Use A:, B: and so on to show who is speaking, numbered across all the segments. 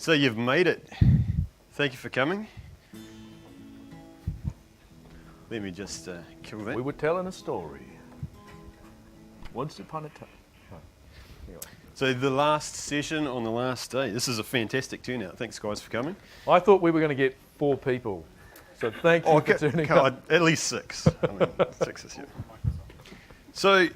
A: So you've made it. Thank you for coming. Let me just kill that.
B: We were telling a story. Once upon a time. Oh, anyway.
A: So the last session on the last day. This is a fantastic turnout. Thanks, guys, for coming.
B: I thought we were going to get 4 people. So thank you for turning up.
A: At least 6. I mean, 6 is here. So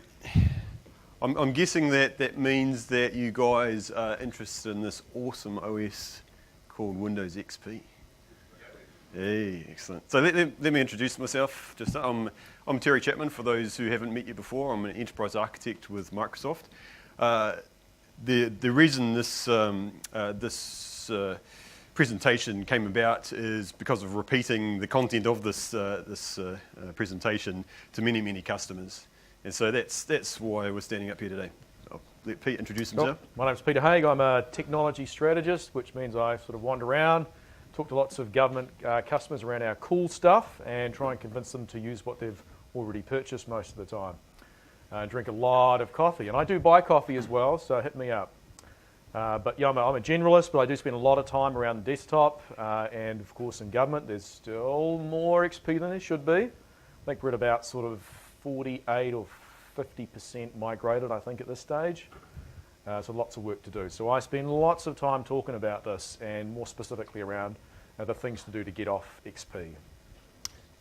A: I'm guessing that means that you guys are interested in this awesome OS called Windows XP. Hey, excellent. So let me introduce myself. I'm Terry Chapman, for those who haven't met you before. I'm an enterprise architect with Microsoft. The reason this presentation came about is because of repeating the content of this presentation to many customers. And so that's why we're standing up here today. I'll let Pete introduce himself.
B: My name's Peter Haig. I'm a technology strategist, which means I sort of wander around, talk to lots of government customers around our cool stuff and try and convince them to use what they've already purchased most of the time. Drink a lot of coffee. And I do buy coffee as well, so hit me up. But yeah, I'm a generalist, but I do spend a lot of time around the desktop. And of course in government, there's still more XP than there should be. I think we're at about sort of 48 or 50% migrated, I think, at this stage. So lots of work to do. So I spend lots of time talking about this, and more specifically around the things to do to get off XP.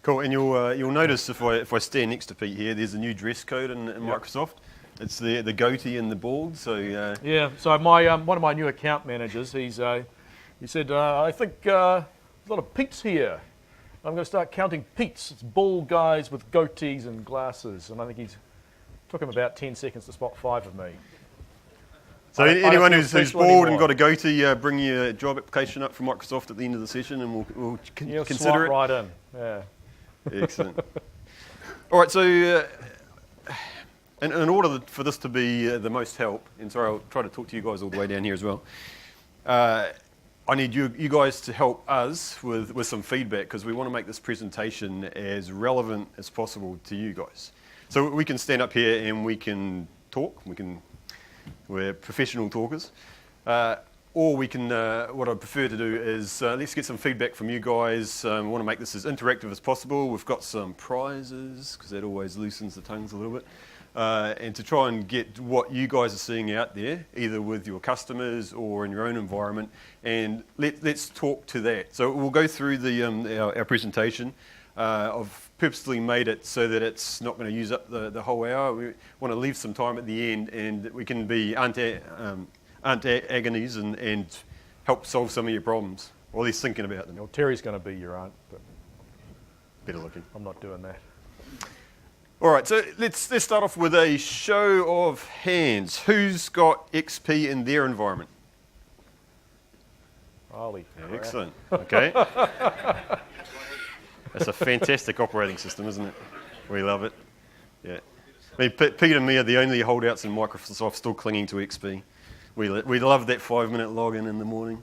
A: Cool, and you'll notice if I stand next to Pete here, there's a new dress code in Microsoft. It's the goatee and the bald. So
B: yeah. So my one of my new account managers, he said, I think there's a lot of Pete's here. I'm going to start counting Pete's. It's bald guys with goatees and glasses, and I think took him about 10 seconds to spot 5 of me.
A: So anyone who's bald and got a goatee, bring your job application up for Microsoft at the end of the session, and we'll consider it.
B: Right in. Yeah.
A: Excellent. All right. So in order for this to be the most help, and sorry, I'll try to talk to you guys all the way down here as well. I need you guys to help us with some feedback, because we want to make this presentation as relevant as possible to you guys. So we can stand up here and we can talk. We're professional talkers. Or we can, what I prefer to do is let's get some feedback from you guys. We want to make this as interactive as possible. We've got some prizes, because that always loosens the tongues a little bit. And to try and get what you guys are seeing out there, either with your customers or in your own environment, and let's talk to that. So we'll go through our presentation. I've purposely made it so that it's not going to use up the whole hour. We want to leave some time at the end, and we can be agonies and help solve some of your problems, or at least thinking about them.
B: Well, Terry's going to be your aunt, but
A: better looking.
B: I'm not doing that.
A: All right, so let's start off with a show of hands. Who's got XP in their environment?
B: Holy crap.
A: Excellent. Okay. That's a fantastic operating system, isn't it? We love it. Yeah. I mean, Pete and me are the only holdouts in Microsoft still clinging to XP. We love that 5-minute login in the morning.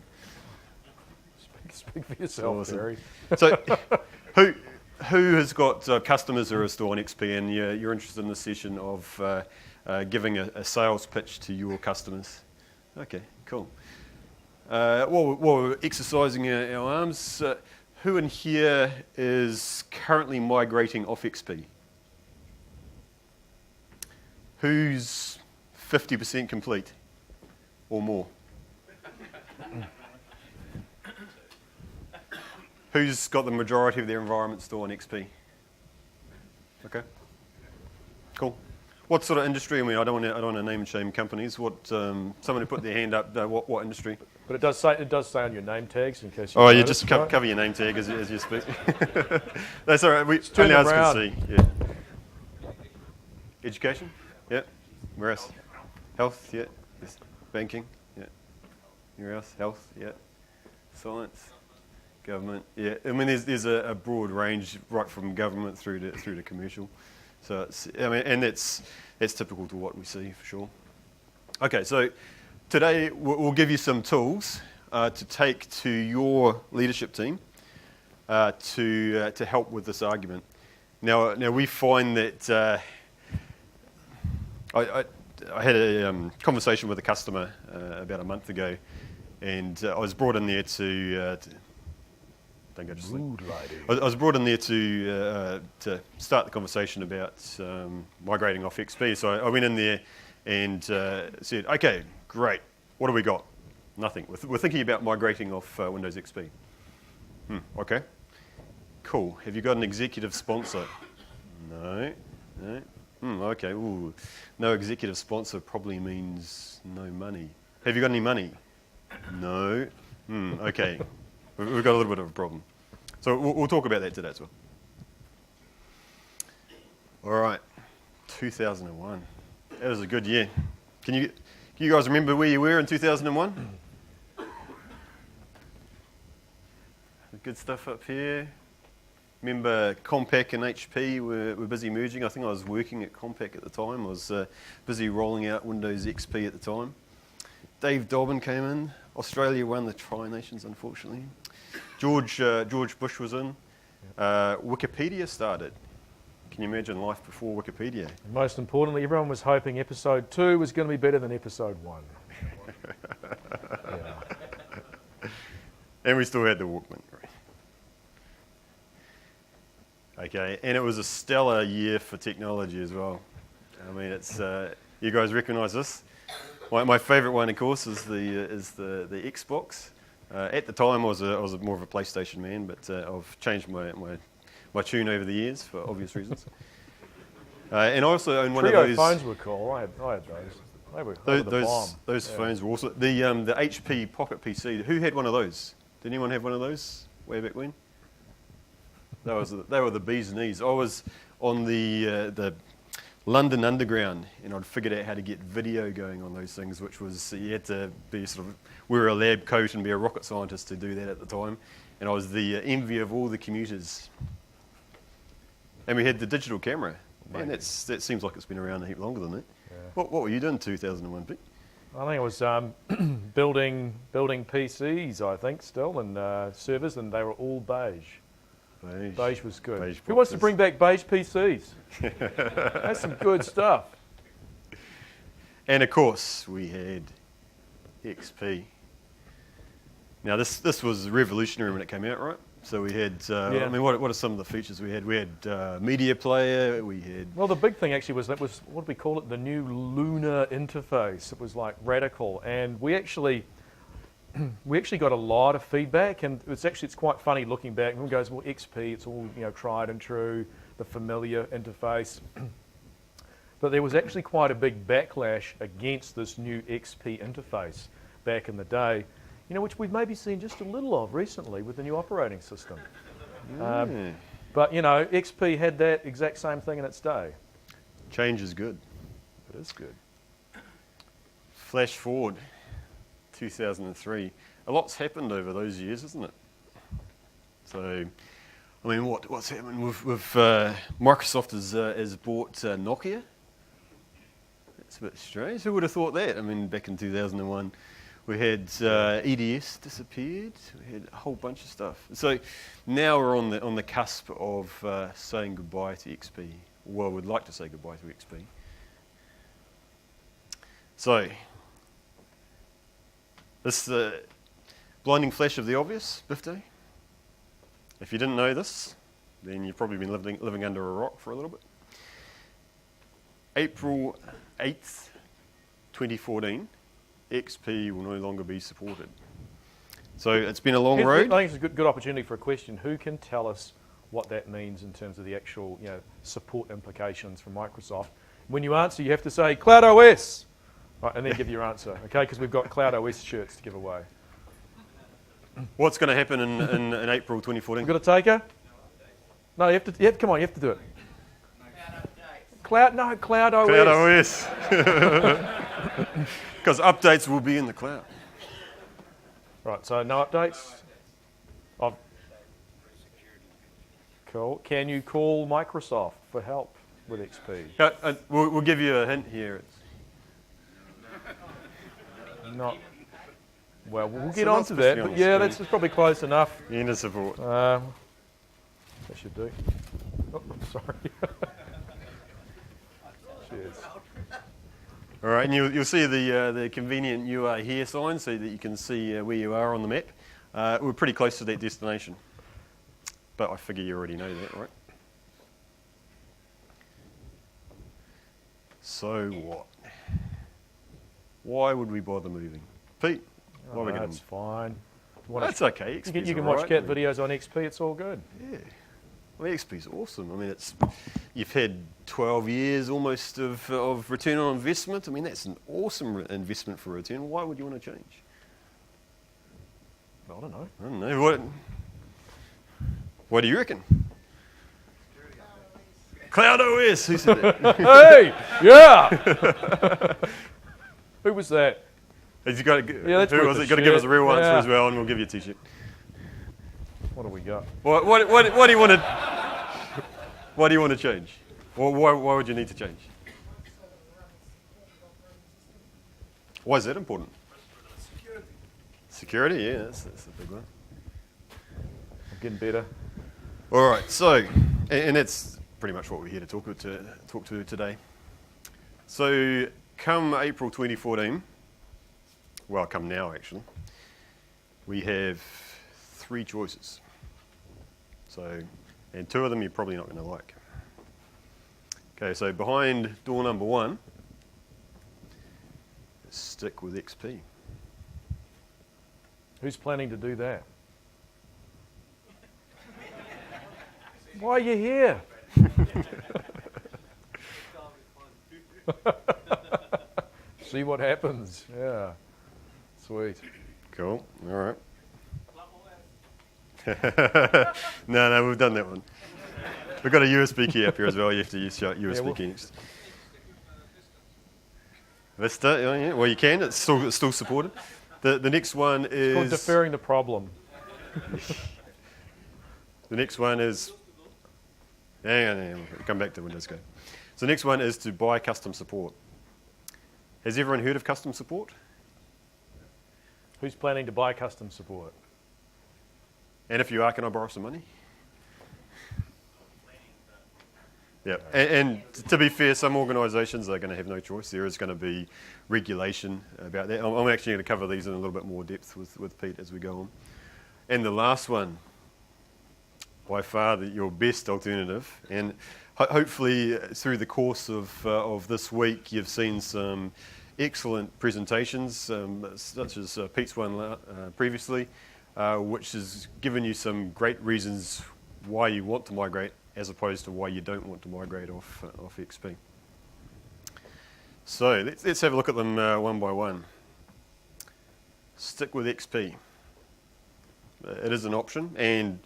B: Speak for yourself, awesome. Terry.
A: So, who has got customers who are still on XP, and you're interested in the session of giving a sales pitch to your customers? Okay, cool. While we're exercising our arms, who in here is currently migrating off XP? Who's 50% complete or more? Who's got the majority of their environment still on XP? Okay, cool. What sort of industry? I mean, I don't want to name and shame companies. What someone who put their hand up? What industry?
B: But it does say on your name tags in case.
A: You just cover your name tag as you speak. That's all right. Only us can see. Yeah. Education. Yeah. Where else? Health. Yeah. Yes. Banking. Yeah. Where else? Health. Yeah. Science. Government. Yeah. I mean, there's a broad range, right from government through to commercial. So and that's typical to what we see for sure. Okay, so today we'll give you some tools to take to your leadership team to help with this argument. Now we find that I had a conversation with a customer about a month ago, And I was brought in there to don't go to sleep.
B: Rude lady.
A: I was brought in there to start the conversation about migrating off XP. So I went in there and said, okay, great, what do we got? Nothing. We're thinking about migrating off Windows XP. Okay, cool. Have you got an executive sponsor? No. Okay, ooh. No executive sponsor probably means no money. Have you got any money? No. Okay, we've got a little bit of a problem. So we'll talk about that today as well. All right, 2001. That was a good year. Can you guys remember where you were in 2001? Good stuff up here. Remember Compaq and HP were busy merging. I think I was working at Compaq at the time. I was busy rolling out Windows XP at the time. Dave Dobbin came in. Australia won the Tri-Nations, unfortunately. George Bush was in. Wikipedia started. Can you imagine life before Wikipedia?
B: And most importantly, everyone was hoping episode 2 was going to be better than episode 1. Yeah.
A: And we still had the Walkman. Okay, and it was a stellar year for technology as well. I mean, it's you guys recognise this? My favourite one, of course, is the Xbox. At the time, I was more of a PlayStation man, but I've changed my tune over the years for obvious reasons. And I also own one of those.
B: Phones were cool. I had those. They were the bomb.
A: Those phones were also the HP Pocket PC. Who had one of those? Did anyone have one of those way back when? They were the bee's knees. I was on the London Underground, and I'd figured out how to get video going on those things, which was you had to be wear a lab coat and be a rocket scientist to do that at the time. And I was the envy of all the commuters. And we had the digital camera. Man, that seems like it's been around a heap longer than that. Yeah. What were you doing in 2001, Pete?
B: I think it was building PCs, I think, still, and servers, and they were all beige. Beige was good.
A: Beige
B: Who wants to bring back beige PCs? That's some good stuff.
A: And of course, we had XP. Now, this was revolutionary when it came out, right? So we had, I mean, what are some of the features we had? We had media player, we had...
B: Well, the big thing actually was, what do we call it? The new lunar interface. It was like radical. And we actually got a lot of feedback, and it's quite funny looking back. Everyone goes, well, XP, it's all tried and true, the familiar interface. But there was actually quite a big backlash against this new XP interface back in the day, which we've maybe seen just a little of recently with the new operating system. But XP had that exact same thing in its day.
A: Change is good.
B: It is good.
A: Flash forward. 2003. A lot's happened over those years, isn't it? So, I mean, what's happened with Microsoft has bought Nokia. That's a bit strange. Who would have thought that? I mean, back in 2001, we had EDS disappeared. We had a whole bunch of stuff. So now we're on the cusp of saying goodbye to XP. Well, we'd like to say goodbye to XP. So. This is the blinding flash of the obvious, Bifto. If you didn't know this, then you've probably been living under a rock for a little bit. April 8th, 2014, XP will no longer be supported. So it's been a long road.
B: I think it's a good opportunity for a question. Who can tell us what that means in terms of the actual support implications from Microsoft? When you answer, you have to say, Cloud OS. Right, and then give your answer, okay? Because we've got Cloud OS shirts to give away.
A: What's going to happen in April 2014?
B: We've got a taker? No, you have to. Come on, you have to do it. Cloud OS.
A: Cloud OS. Because updates will be in the cloud.
B: Right, so no updates. Cool. Can you call Microsoft for help with XP?
A: We'll give you a hint here.
B: Not well. We'll get on to that, but yeah, that's probably close enough.
A: End of support.
B: That should do. Oh, sorry. Cheers.
A: All right, and you'll see the convenient "You are here" sign so that you can see where you are on the map. We're pretty close to that destination, but I figure you already know that, right? So what? Why would we bother moving? Pete, why are we going?
B: That's fine.
A: That's okay.
B: You can watch cat videos on XP, it's all good.
A: Yeah. Well, XP's awesome. I mean, you've had 12 years almost of return on investment. I mean, that's an awesome investment for return. Why would you want to change?
B: I don't know.
A: I don't know. What do you reckon? Cloud OS. Who said that?
B: Hey, yeah. Who was that?
A: Has he got to,
B: Yeah, that's
A: who was it? Got to give us a real answer as well, and we'll give you a T-shirt.
B: What do we got?
A: What do you want to? What do you want to change? Why would you need to change? Why is that important? Security, yeah, that's a big one.
B: I'm getting better.
A: All right, so, and that's pretty much what we're here to talk to today. So, come April 2014, well, come now actually, we have 3 choices. So, and 2 of them you're probably not going to like. Okay, so behind door number 1, stick with XP.
B: Who's planning to do that? Why are you here? See what happens. Yeah. Sweet.
A: Cool. All right. No, we've done that one. We've got a USB key up here as well. You have to use your USB key next. Vista, yeah. Well, you can. It's still supported. The next one is...
B: It's called deferring the problem.
A: The next one is... Hang on. We'll come back to Windows Go. So the next one is to buy custom support. Has everyone heard of custom support?
B: Who's planning to buy custom support?
A: And if you are, can I borrow some money? Yeah, and to be fair, some organisations are going to have no choice. There is going to be regulation about that. I'm actually going to cover these in a little bit more depth with Pete as we go on. And the last one, by far your best alternative, and hopefully through the course of this week, you've seen some excellent presentations, such as Pete's one previously, which has given you some great reasons why you want to migrate as opposed to why you don't want to migrate off XP. So let's have a look at them one by one. Stick with XP. It is an option, and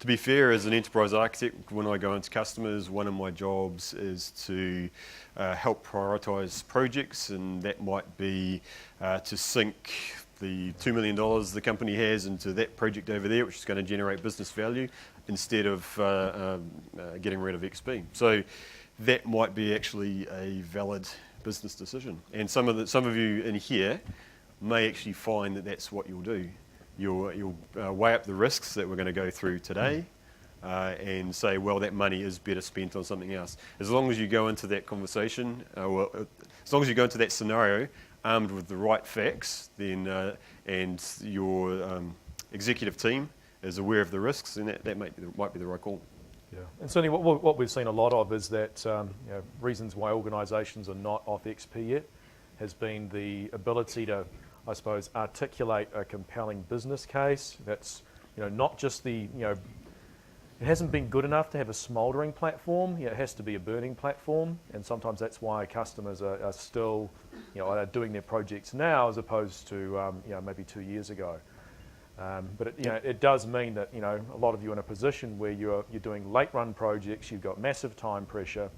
A: to be fair, as an enterprise architect, when I go into customers, one of my jobs is to help prioritise projects, and that might be to sync the $2 million the company has into that project over there, which is going to generate business value, instead of getting rid of XP. So that might be actually a valid business decision. And some of you in here may actually find that that's what you'll do. You'll weigh up the risks that we're going to go through today and say, well, that money is better spent on something else. As long as you go into that conversation, as long as you go into that scenario armed with the right facts, then and your executive team is aware of the risks, then that might be the right call.
B: Yeah, and certainly what we've seen a lot of is that reasons why organisations are not off XP yet has been the ability to, I suppose, articulate a compelling business case. That's not just it hasn't been good enough to have a smouldering platform. It has to be a burning platform, and sometimes that's why customers are still are doing their projects now as opposed to maybe 2 years ago. But it does mean that a lot of you are in a position where you're doing late run projects. You've got massive time pressure,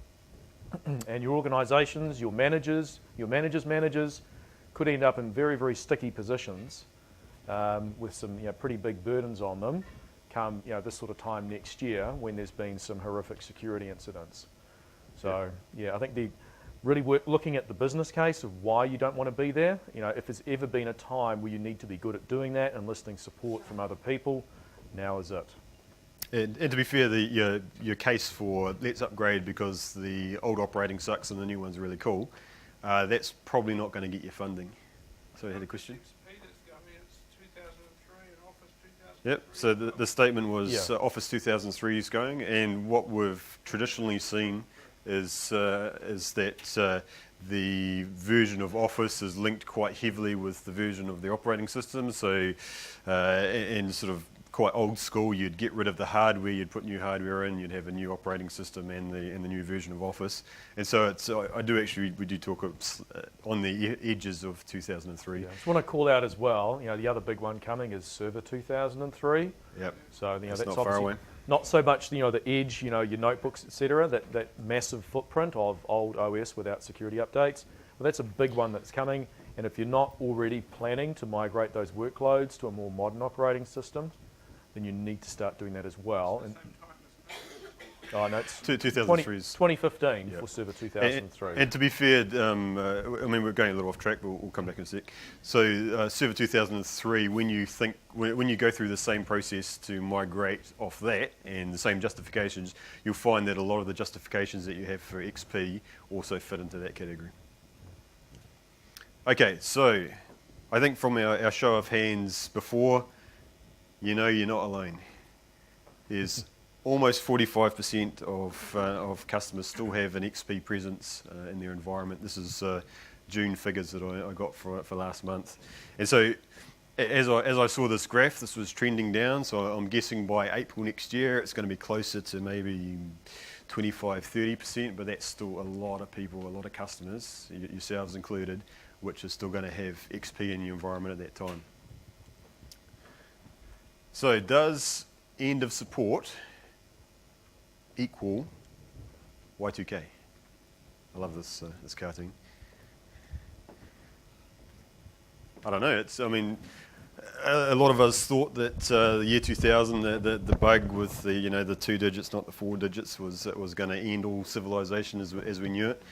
B: and your organisations, your managers' managers could end up in very, very sticky positions with some pretty big burdens on them come this sort of time next year when there's been some horrific security incidents. So I think really looking at the business case of why you don't want to be there. If there's ever been a time where you need to be good at doing that and enlisting support from other people, now is it.
A: And to be fair, your case for let's upgrade because the old operating sucks and the new one's really cool, that's probably not going to get you funding. So you had a question? Yep, so the statement was Office 2003 is going, and what we've traditionally seen is that the version of Office is linked quite heavily with the version of the operating system. So, and sort of quite old school, you'd get rid of the hardware, you'd put new hardware in, you'd have a new operating system and the new version of Office. And so we do talk on the edges of 2003.
B: Yeah. I just want to call out as well, the other big one coming is Server 2003.
A: Yep.
B: So
A: that's not far away.
B: Not so much the edge, your notebooks, etc. That massive footprint of old OS without security updates. Well, that's a big one that's coming. And if you're not already planning to migrate those workloads to a more modern operating system, then you need to start doing that as well. And, no, it's 2015 for Server 2003.
A: And to be fair, we're going a little off track, but we'll come back in a sec. So Server 2003, when you go through the same process to migrate off that and the same justifications, you'll find that a lot of the justifications that you have for XP also fit into that category. Okay, so I think from our show of hands before, you're not alone. There's almost 45% of customers still have an XP presence in their environment. This is June figures that I got for last month. And so as I saw this graph, this was trending down, so I'm guessing by April next year it's going to be closer to maybe 25-30%, but that's still a lot of people, a lot of customers, yourselves included, which is still going to have XP in your environment at that time. So does end of support equal Y2K? I love this cartoon. I don't know. A lot of us thought that the year 2000, the bug with the 2 digits, not the 4 digits, was going to end all civilization as we knew it.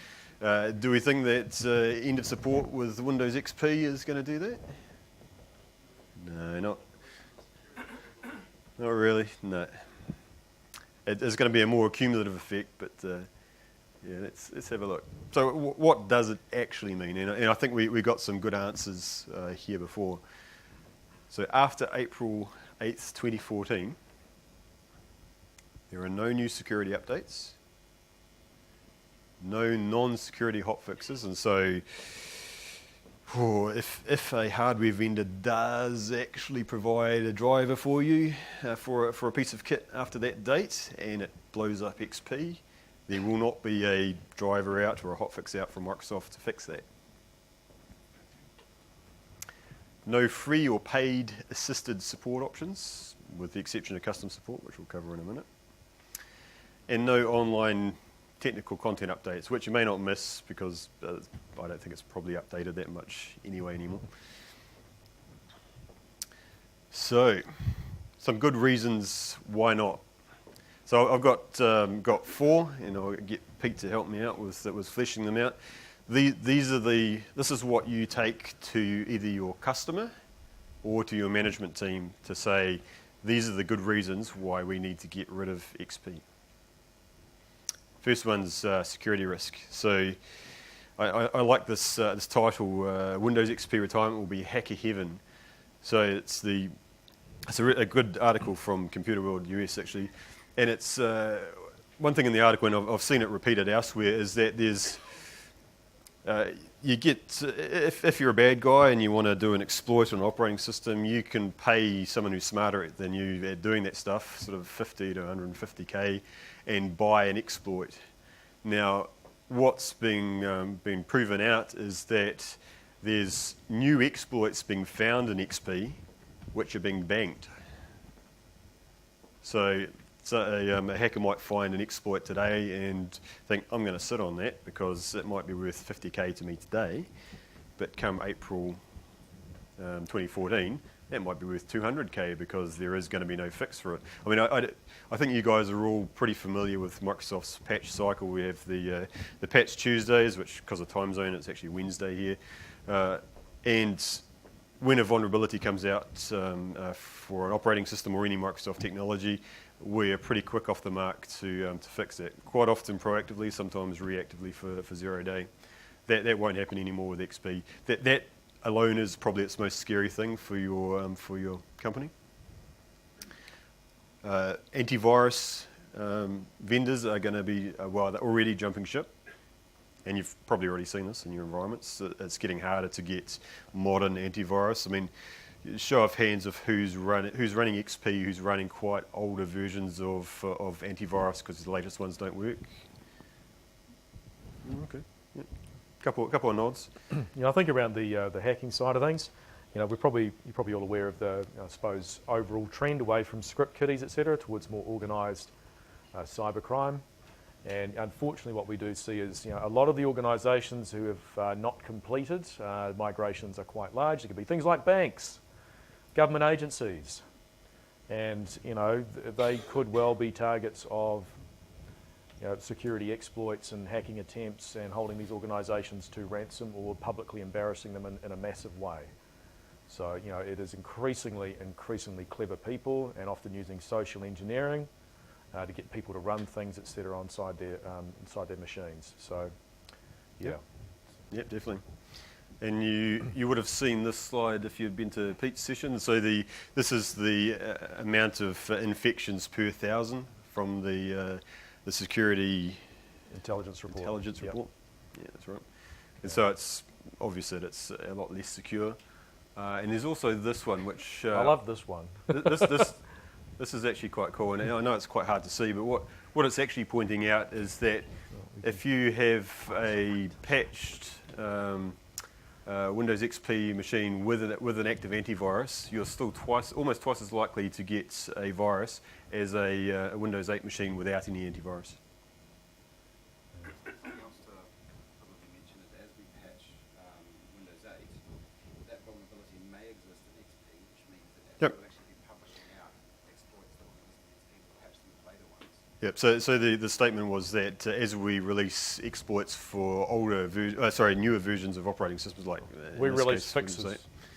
A: Do we think that end of support with Windows XP is going to do that? No, not really. No. It's going to be a more cumulative effect, but let's have a look. So what does it actually mean? And I think we got some good answers here before. So after April 8th, 2014, there are no new security updates, no non-security hotfixes, and so if a hardware vendor does actually provide a driver for you for a piece of kit after that date and it blows up XP, there will not be a driver out or a hotfix out from Microsoft to fix that. No free or paid assisted support options, with the exception of custom support, which we'll cover in a minute. And no online technical content updates, which you may not miss because I don't think it's probably updated that much anymore. So, some good reasons why not. So I've got 4, and I'll get Pete to help me out with fleshing them out. This is what you take to either your customer or to your management team to say, these are the good reasons why we need to get rid of XP. First one's security risk. So I like this title, Windows XP Retirement Will Be Hacker Heaven. So it's a good article from Computer World US actually, and it's one thing in the article, and I've seen it repeated elsewhere, is that there's you get, if you're a bad guy and you want to do an exploit on an operating system, you can pay someone who's smarter than you at doing that stuff, sort of 50 to 150k, and buy an exploit. Now, what's been proven out is that there's new exploits being found in XP which are being banked. So a hacker might find an exploit today and think, I'm going to sit on that because it might be worth 50k to me today, but come April 2014, that might be worth 200k because there is going to be no fix for it. I mean, I think you guys are all pretty familiar with Microsoft's patch cycle. We have the patch Tuesdays, which because of time zone, it's actually Wednesday here, and when a vulnerability comes out for an operating system or any Microsoft technology, we're pretty quick off the mark to fix it. Quite often proactively, sometimes reactively for 0 day. That won't happen anymore with XP. That alone is probably its most scary thing for your company. Antivirus vendors are going to be, well, they're already jumping ship, and you've probably already seen this in your environments. It's getting harder to get modern antivirus. I mean, show of hands of who's running XP, who's running quite older versions of antivirus because the latest ones don't work. Okay, yeah. Couple of nods.
B: I think around the hacking side of things, you're probably all aware of the, I suppose, overall trend away from script kiddies, etc., towards more organised cybercrime. And unfortunately, what we do see is, a lot of the organisations who have not completed migrations are quite large. It could be things like banks, government agencies, and they could well be targets of security exploits and hacking attempts, and holding these organisations to ransom or publicly embarrassing them in a massive way. So it is increasingly clever people, and often using social engineering to get people to run things, etc., inside their machines. So, yeah.
A: Yep, definitely. And you would have seen this slide if you'd been to Pete's session. So this is the amount of infections per 1,000 from the security
B: intelligence report.
A: Yeah, that's right. And so it's obvious that it's a lot less secure. And there's also this one, which
B: I love this one.
A: This is actually quite cool, and I know it's quite hard to see, but what it's actually pointing out is that if you have a patched Windows XP machine with an active antivirus, you're still almost twice as likely to get a virus as a Windows 8 machine without any antivirus.
C: Something else to probably mention is, as we patch Windows 8, that vulnerability may exist in XP, which means that will actually be publishing out exploits that will exist in XP, perhaps in the later ones.
A: Yep. So the statement was that as we release exploits for newer versions of operating systems, like
B: we release fixes,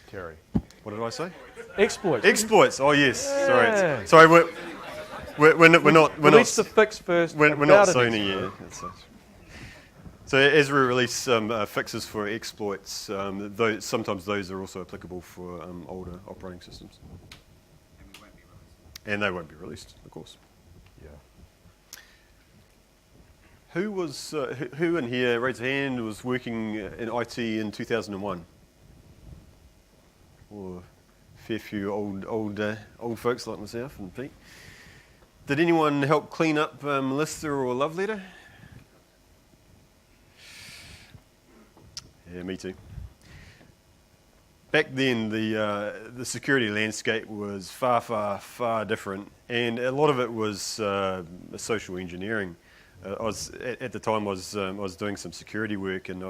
B: Terry.
A: What did I say?
B: Exploits.
A: Exploits. Oh yes.
B: Yeah.
A: Sorry. We're not.
B: Release the fix first.
A: We're not Sony yet. So as we release fixes for exploits, sometimes those are also applicable for older operating systems. And they won't be released, of course.
B: Yeah.
A: Who in here, raise a hand, was working in IT in 2001? Or a fair few old folks like myself and Pete. Did anyone help clean up Melissa or Love Letter? Yeah, me too. Back then, the security landscape was far different, and a lot of it was social engineering. At the time, I was doing some security work, and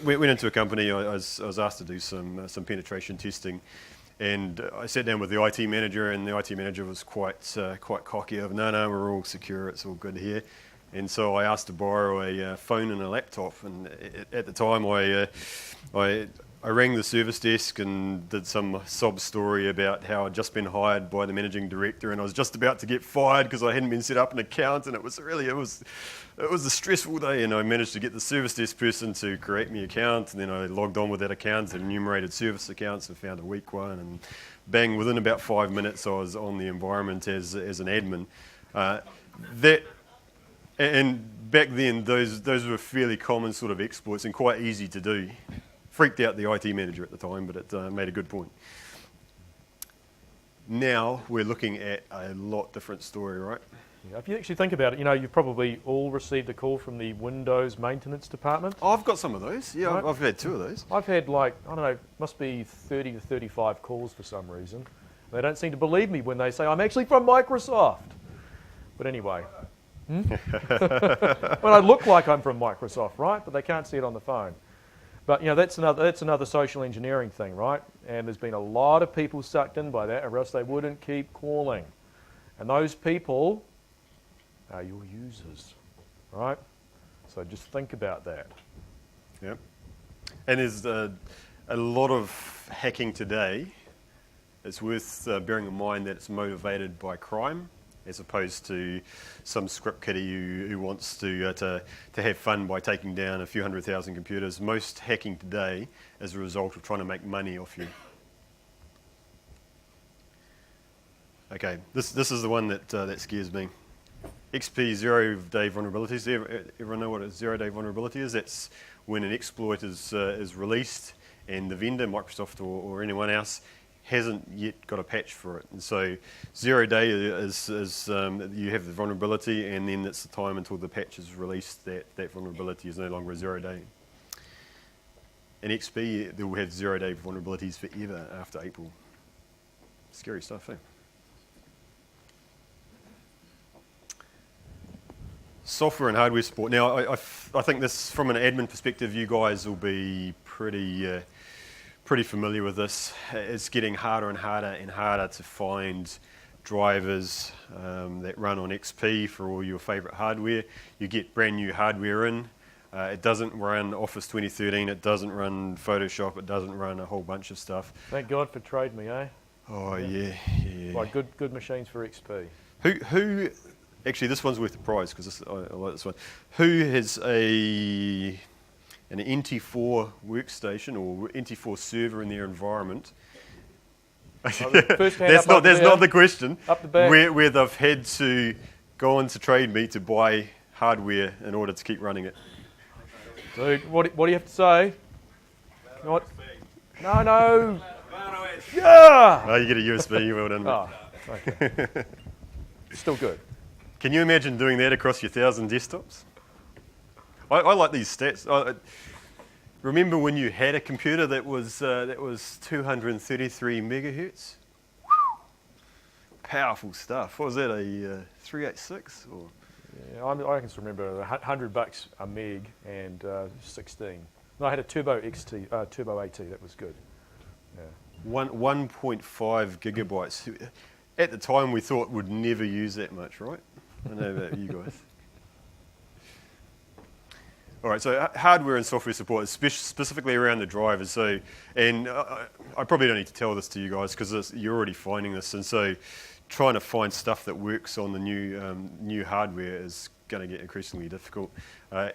A: went into a company. I was asked to do some penetration testing, and I sat down with the IT manager, and the IT manager was quite cocky of, no, we're all secure, it's all good here. And so I asked to borrow a phone and a laptop, and at the time I rang the service desk and did some sob story about how I'd just been hired by the managing director, and I was just about to get fired because I hadn't been set up an account, and it was a stressful day. And I managed to get the service desk person to create me an account, and then I logged on with that account and enumerated service accounts and found a weak one, and bang, within about 5 minutes I was on the environment as an admin. And back then, those were fairly common sort of exploits and quite easy to do. Freaked out the IT manager at the time, but it made a good point. Now we're looking at a lot different story, right?
B: Yeah, if you actually think about it, you've probably all received a call from the Windows maintenance department.
A: Oh, I've got some of those. Yeah,
B: right.
A: I've had 2 of those.
B: I've had must be 30 to 35 calls for some reason. They don't seem to believe me when they say, I'm actually from Microsoft. But anyway. Well, I look like I'm from Microsoft, right? But they can't see it on the phone. But that's another social engineering thing, right? And there's been a lot of people sucked in by that, or else they wouldn't keep calling. And those people are your users, right? So just think about that.
A: Yep. And there's a lot of hacking today. It's worth bearing in mind that it's motivated by crime as opposed to some script kiddie who wants to have fun by taking down a few 100,000 computers. Most hacking today is a result of trying to make money off you. Okay, this is the one that scares me. XP zero-day vulnerabilities. Everyone know what a zero-day vulnerability is? That's when an exploit is released and the vendor, Microsoft or anyone else, hasn't yet got a patch for it. And so 0 day is you have the vulnerability, and then it's the time until the patch is released that vulnerability is no longer a 0 day. In XP, they will have 0 day vulnerabilities forever after April. Scary stuff, eh? Software and hardware support. Now, I think this, from an admin perspective, you guys will be pretty familiar with this. It's getting harder and harder to find drivers that run on XP for all your favourite hardware. You get brand new hardware in. It doesn't run Office 2013. It doesn't run Photoshop. It doesn't run a whole bunch of stuff.
B: Thank God for TradeMe, eh?
A: Oh yeah.
B: Like good machines for XP.
A: Who? Actually, this one's worth the prize because I like this one. Who has an NT4 workstation or NT4 server in their environment?
B: First hand
A: That's not the question.
B: Up the back.
A: Where they've had to go into TradeMe to buy hardware in order to keep running it.
B: Dude, what do you have to say? What? No. Yeah.
A: Oh, you get a USB. Well done.
B: Oh, okay. Still good.
A: Can you imagine doing that across your 1,000 desktops? I like these stats. Remember when you had a computer that was 233 megahertz? Powerful stuff. What was that, a 386? Or?
B: Yeah, I can still remember $100 a meg and 16. No, I had a Turbo AT. That was good. Yeah.
A: 1.5 gigabytes. At the time, we thought would never use that much, right? I don't know about you guys. All right, so hardware and software support, specifically around the drivers. So, and I probably don't need to tell this to you guys because you're already finding this. And so, trying to find stuff that works on the new hardware is going to get increasingly difficult. I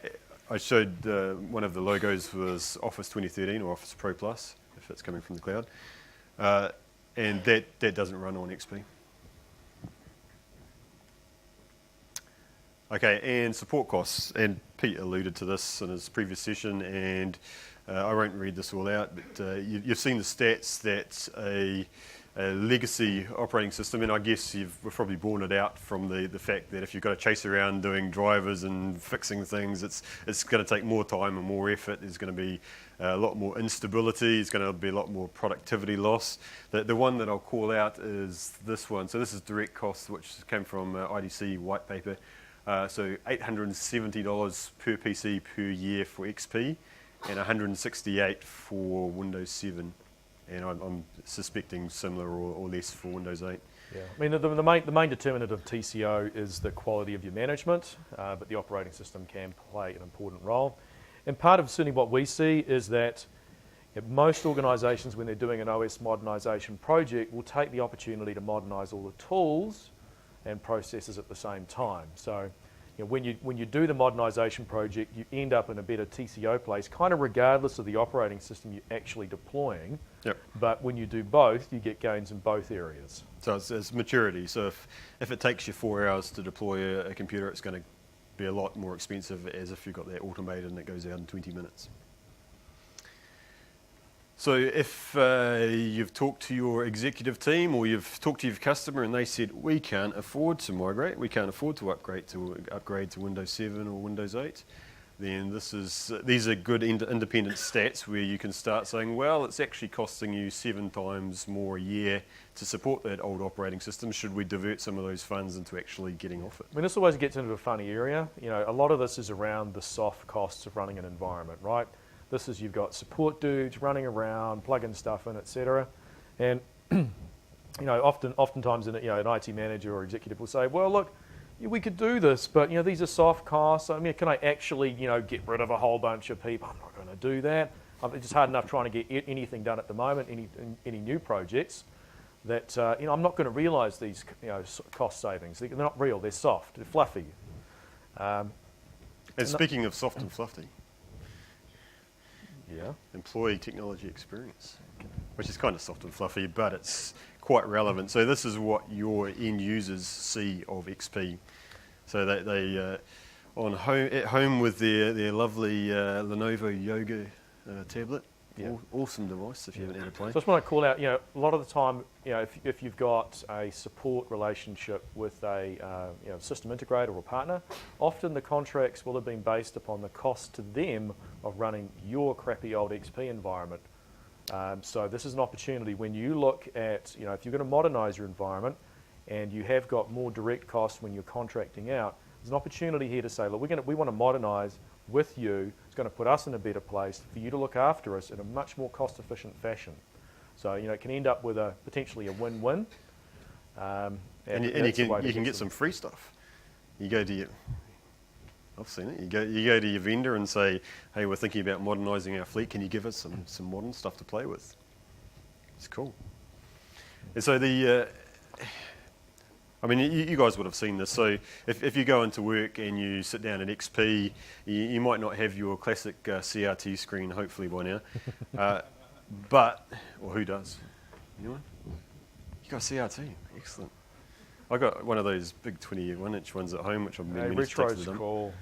A: showed one of the logos was Office 2013 or Office Pro Plus, if it's coming from the cloud, and that doesn't run on XP. Okay, and support costs, and Pete alluded to this in his previous session, and I won't read this all out, but you've seen the stats that a legacy operating system, and I guess we've probably borne it out from the fact that if you've got to chase around doing drivers and fixing things, it's going to take more time and more effort. There's going to be a lot more instability. There's going to be a lot more productivity loss. The one that I'll call out is this one. So this is direct costs, which came from IDC white paper. So $870 per PC per year for XP and $168 for Windows 7. And I'm suspecting similar or less for Windows 8.
B: Yeah, I mean the main determinant of TCO is the quality of your management, but the operating system can play an important role. And part of certainly what we see is that most organisations, when they're doing an OS modernisation project, will take the opportunity to modernise all the tools and processes at the same time. So, when you do the modernisation project, you end up in a better TCO place, kind of regardless of the operating system you're actually deploying.
A: Yep.
B: But when you do both, you get gains in both areas.
A: So it's maturity. So if it takes you 4 hours to deploy a computer, it's going to be a lot more expensive as if you've got that automated and it goes out in 20 minutes. So if you've talked to your executive team or you've talked to your customer and they said, we can't afford to migrate, we can't afford to upgrade to Windows 7 or Windows 8, then these are good independent stats where you can start saying, well, it's actually costing you 7 times more a year to support that old operating system. Should we divert some of those funds into actually getting off it?
B: I mean, this always gets into a funny area. A lot of this is around the soft costs of running an environment, right? This is, you've got support dudes running around, plugging stuff in, etc. And oftentimes an IT manager or executive will say, well, look, we could do this, but these are soft costs. I mean, can I actually get rid of a whole bunch of people? I'm not going to do that. It's just hard enough trying to get anything done at the moment, any new projects, that I'm not going to realise these cost savings. They're not real. They're soft. They're fluffy.
A: And speaking of soft and fluffy,
B: Yeah.
A: employee technology experience, which is kind of soft and fluffy, but it's quite relevant. So this is what your end users see of XP. So they at home with their lovely Lenovo Yoga tablet.
B: Yeah.
A: Awesome device if you haven't had a play.
B: So I just want to call out, a lot of the time, if you've got a support relationship with a system integrator or partner, often the contracts will have been based upon the cost to them of running your crappy old XP environment. So this is an opportunity when you look at, if you're going to modernise your environment and you have got more direct costs when you're contracting out, there's an opportunity here to say, look, we want to modernise with you. It's going to put us in a better place for you to look after us in a much more cost-efficient fashion. So it can end up with potentially a win-win.
A: And you can get some free stuff. You go to I've seen it. You go to your vendor and say, hey, we're thinking about modernising our fleet. Can you give us some modern stuff to play with? It's cool. And so you guys would have seen this. So if you go into work and you sit down at XP, you might not have your classic CRT screen, hopefully by now. Or who does? Anyone? You got CRT. Excellent. I got one of those big 21-inch ones at home, which I've been meaning to take to the dump.
B: Cool.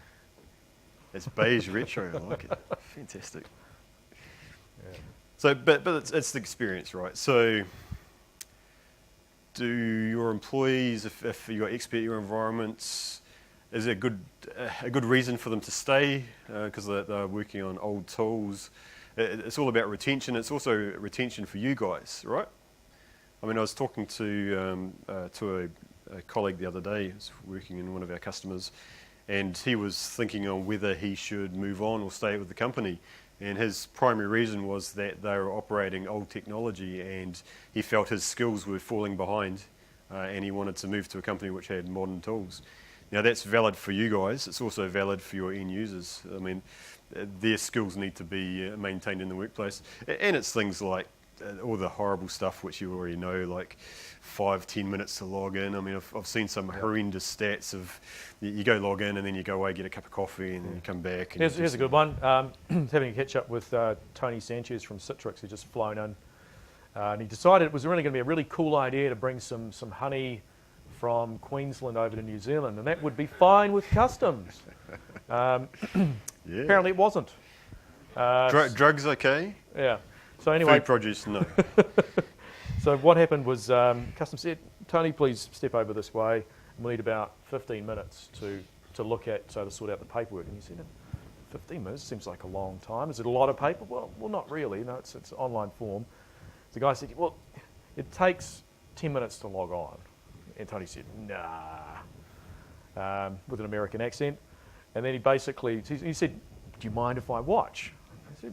A: It's beige retro. I like it. Fantastic.
B: Yeah.
A: So, but it's the experience, right? So, do your employees, if you've got XP at your environments, is it a good reason for them to stay because they're working on old tools? It's all about retention. It's also retention for you guys, right? I mean, I was talking to a colleague the other day who's working in one of our customers, and he was thinking on whether he should move on or stay with the company. And his primary reason was that they were operating old technology and he felt his skills were falling behind and he wanted to move to a company which had modern tools. Now that's valid for you guys. It's also valid for your end users. I mean, their skills need to be maintained in the workplace. And it's things like all the horrible stuff which you already know, like 5-10 minutes to log in. I mean, I've seen some horrendous stats of you go log in and then you go away, get a cup of coffee, and then you come back. And
B: Here's a good one. Having a catch up with Tony Sanchez from Citrix, who's just flown in. And he decided it was really going to be a really cool idea to bring some honey from Queensland over to New Zealand, and that would be fine with customs. Apparently it wasn't.
A: Drugs okay?
B: Yeah. So anyway,
A: food produce, no.
B: So what happened was customs said, Tony, please step over this way. We'll need about 15 minutes to look at, to sort out the paperwork. And he said, 15 minutes seems like a long time. Is it a lot of paper? Well, not really. No, it's an online form. The guy said, well, it takes 10 minutes to log on. And Tony said, nah, with an American accent. And then he said, do you mind if I watch? I said,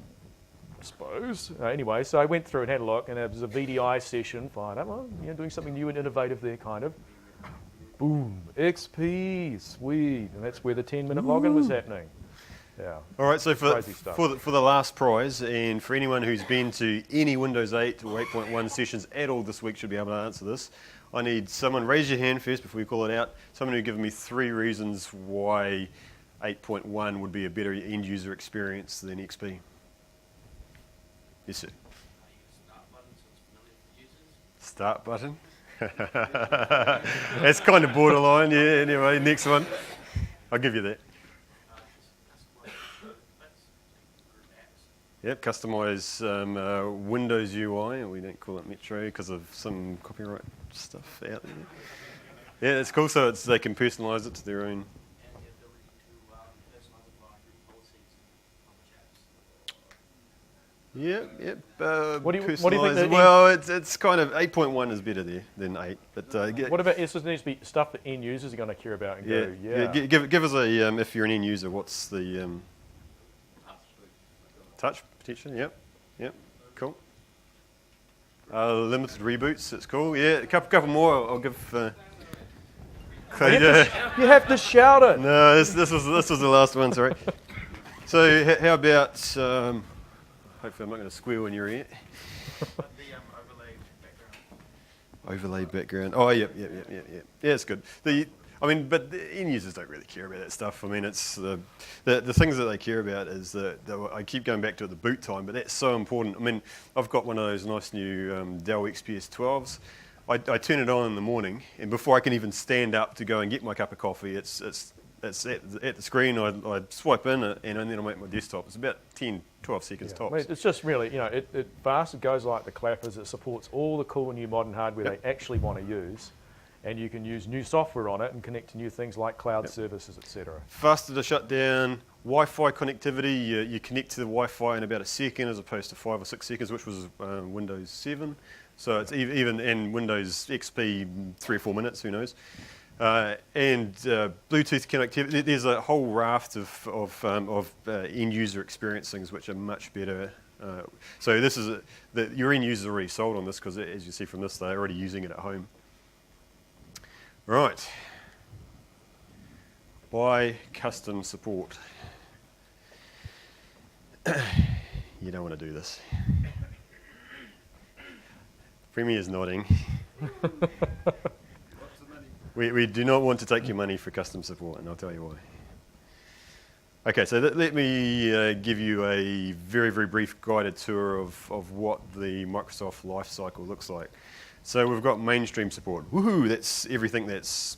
B: I suppose. Anyway, so I went through and had a look, and it was a VDI session, fired up, doing something new and innovative there, kind of. Boom, XP, sweet. And that's where the 10-minute login was happening. Yeah.
A: All right, so for the last prize, and for anyone who's been to any Windows 8 or 8.1 sessions at all this week should be able to answer this. I need someone, raise your hand first before we call it out, someone who give me 3 reasons why 8.1 would be a better end user experience than XP. Yes, sir. Start button. That's kind of borderline, yeah. Anyway, next one. I'll give you that. Yep, customize Windows UI. We don't call it Metro because of some copyright stuff out there. Yeah, it's cool. So they can personalize it to their own. Yep.
B: What do you think?
A: Well, it's kind of 8.1 is better there than 8. But
B: what about this? Needs to be stuff that end users are going to care about and go. Yeah.
A: Give us a if you're an end user, what's the touch potentially? Yep. Cool. Limited reboots. That's cool. Yeah, a couple more. I'll give.
B: You have to shout it.
A: No, this was the last one. Sorry. So how about? Hopefully, I'm not going to squeal in your ear. Overlay background. Oh, yeah. Yeah, it's good. But the end users don't really care about that stuff. I mean, it's the things that they care about is I keep going back to the boot time, but that's so important. I mean, I've got one of those nice new Dell XPS 12s. I turn it on in the morning, and before I can even stand up to go and get my cup of coffee, it's at the screen. I swipe in, and then I'm at my desktop. It's about 10, 12 seconds tops.
B: I mean, it's just really, it fast. It goes like the clappers. It supports all the cool new modern hardware they actually want to use. And you can use new software on it and connect to new things like cloud services, etc.
A: Faster to shut down, Wi-Fi connectivity, you connect to the Wi-Fi in about a second as opposed to 5 or 6 seconds, which was Windows 7. So it's even in Windows XP 3 or 4 minutes, who knows. And Bluetooth connectivity, there's a whole raft of end user experience things which are much better. So this is your end users are already sold on this because as you see from this, they're already using it at home. Right. Buy custom support. You don't want to do this. Premier's nodding. We do not want to take your money for custom support, and I'll tell you why. Okay, so let me give you a very, very brief guided tour of what the Microsoft life cycle looks like. So we've got mainstream support. Woohoo! That's everything that's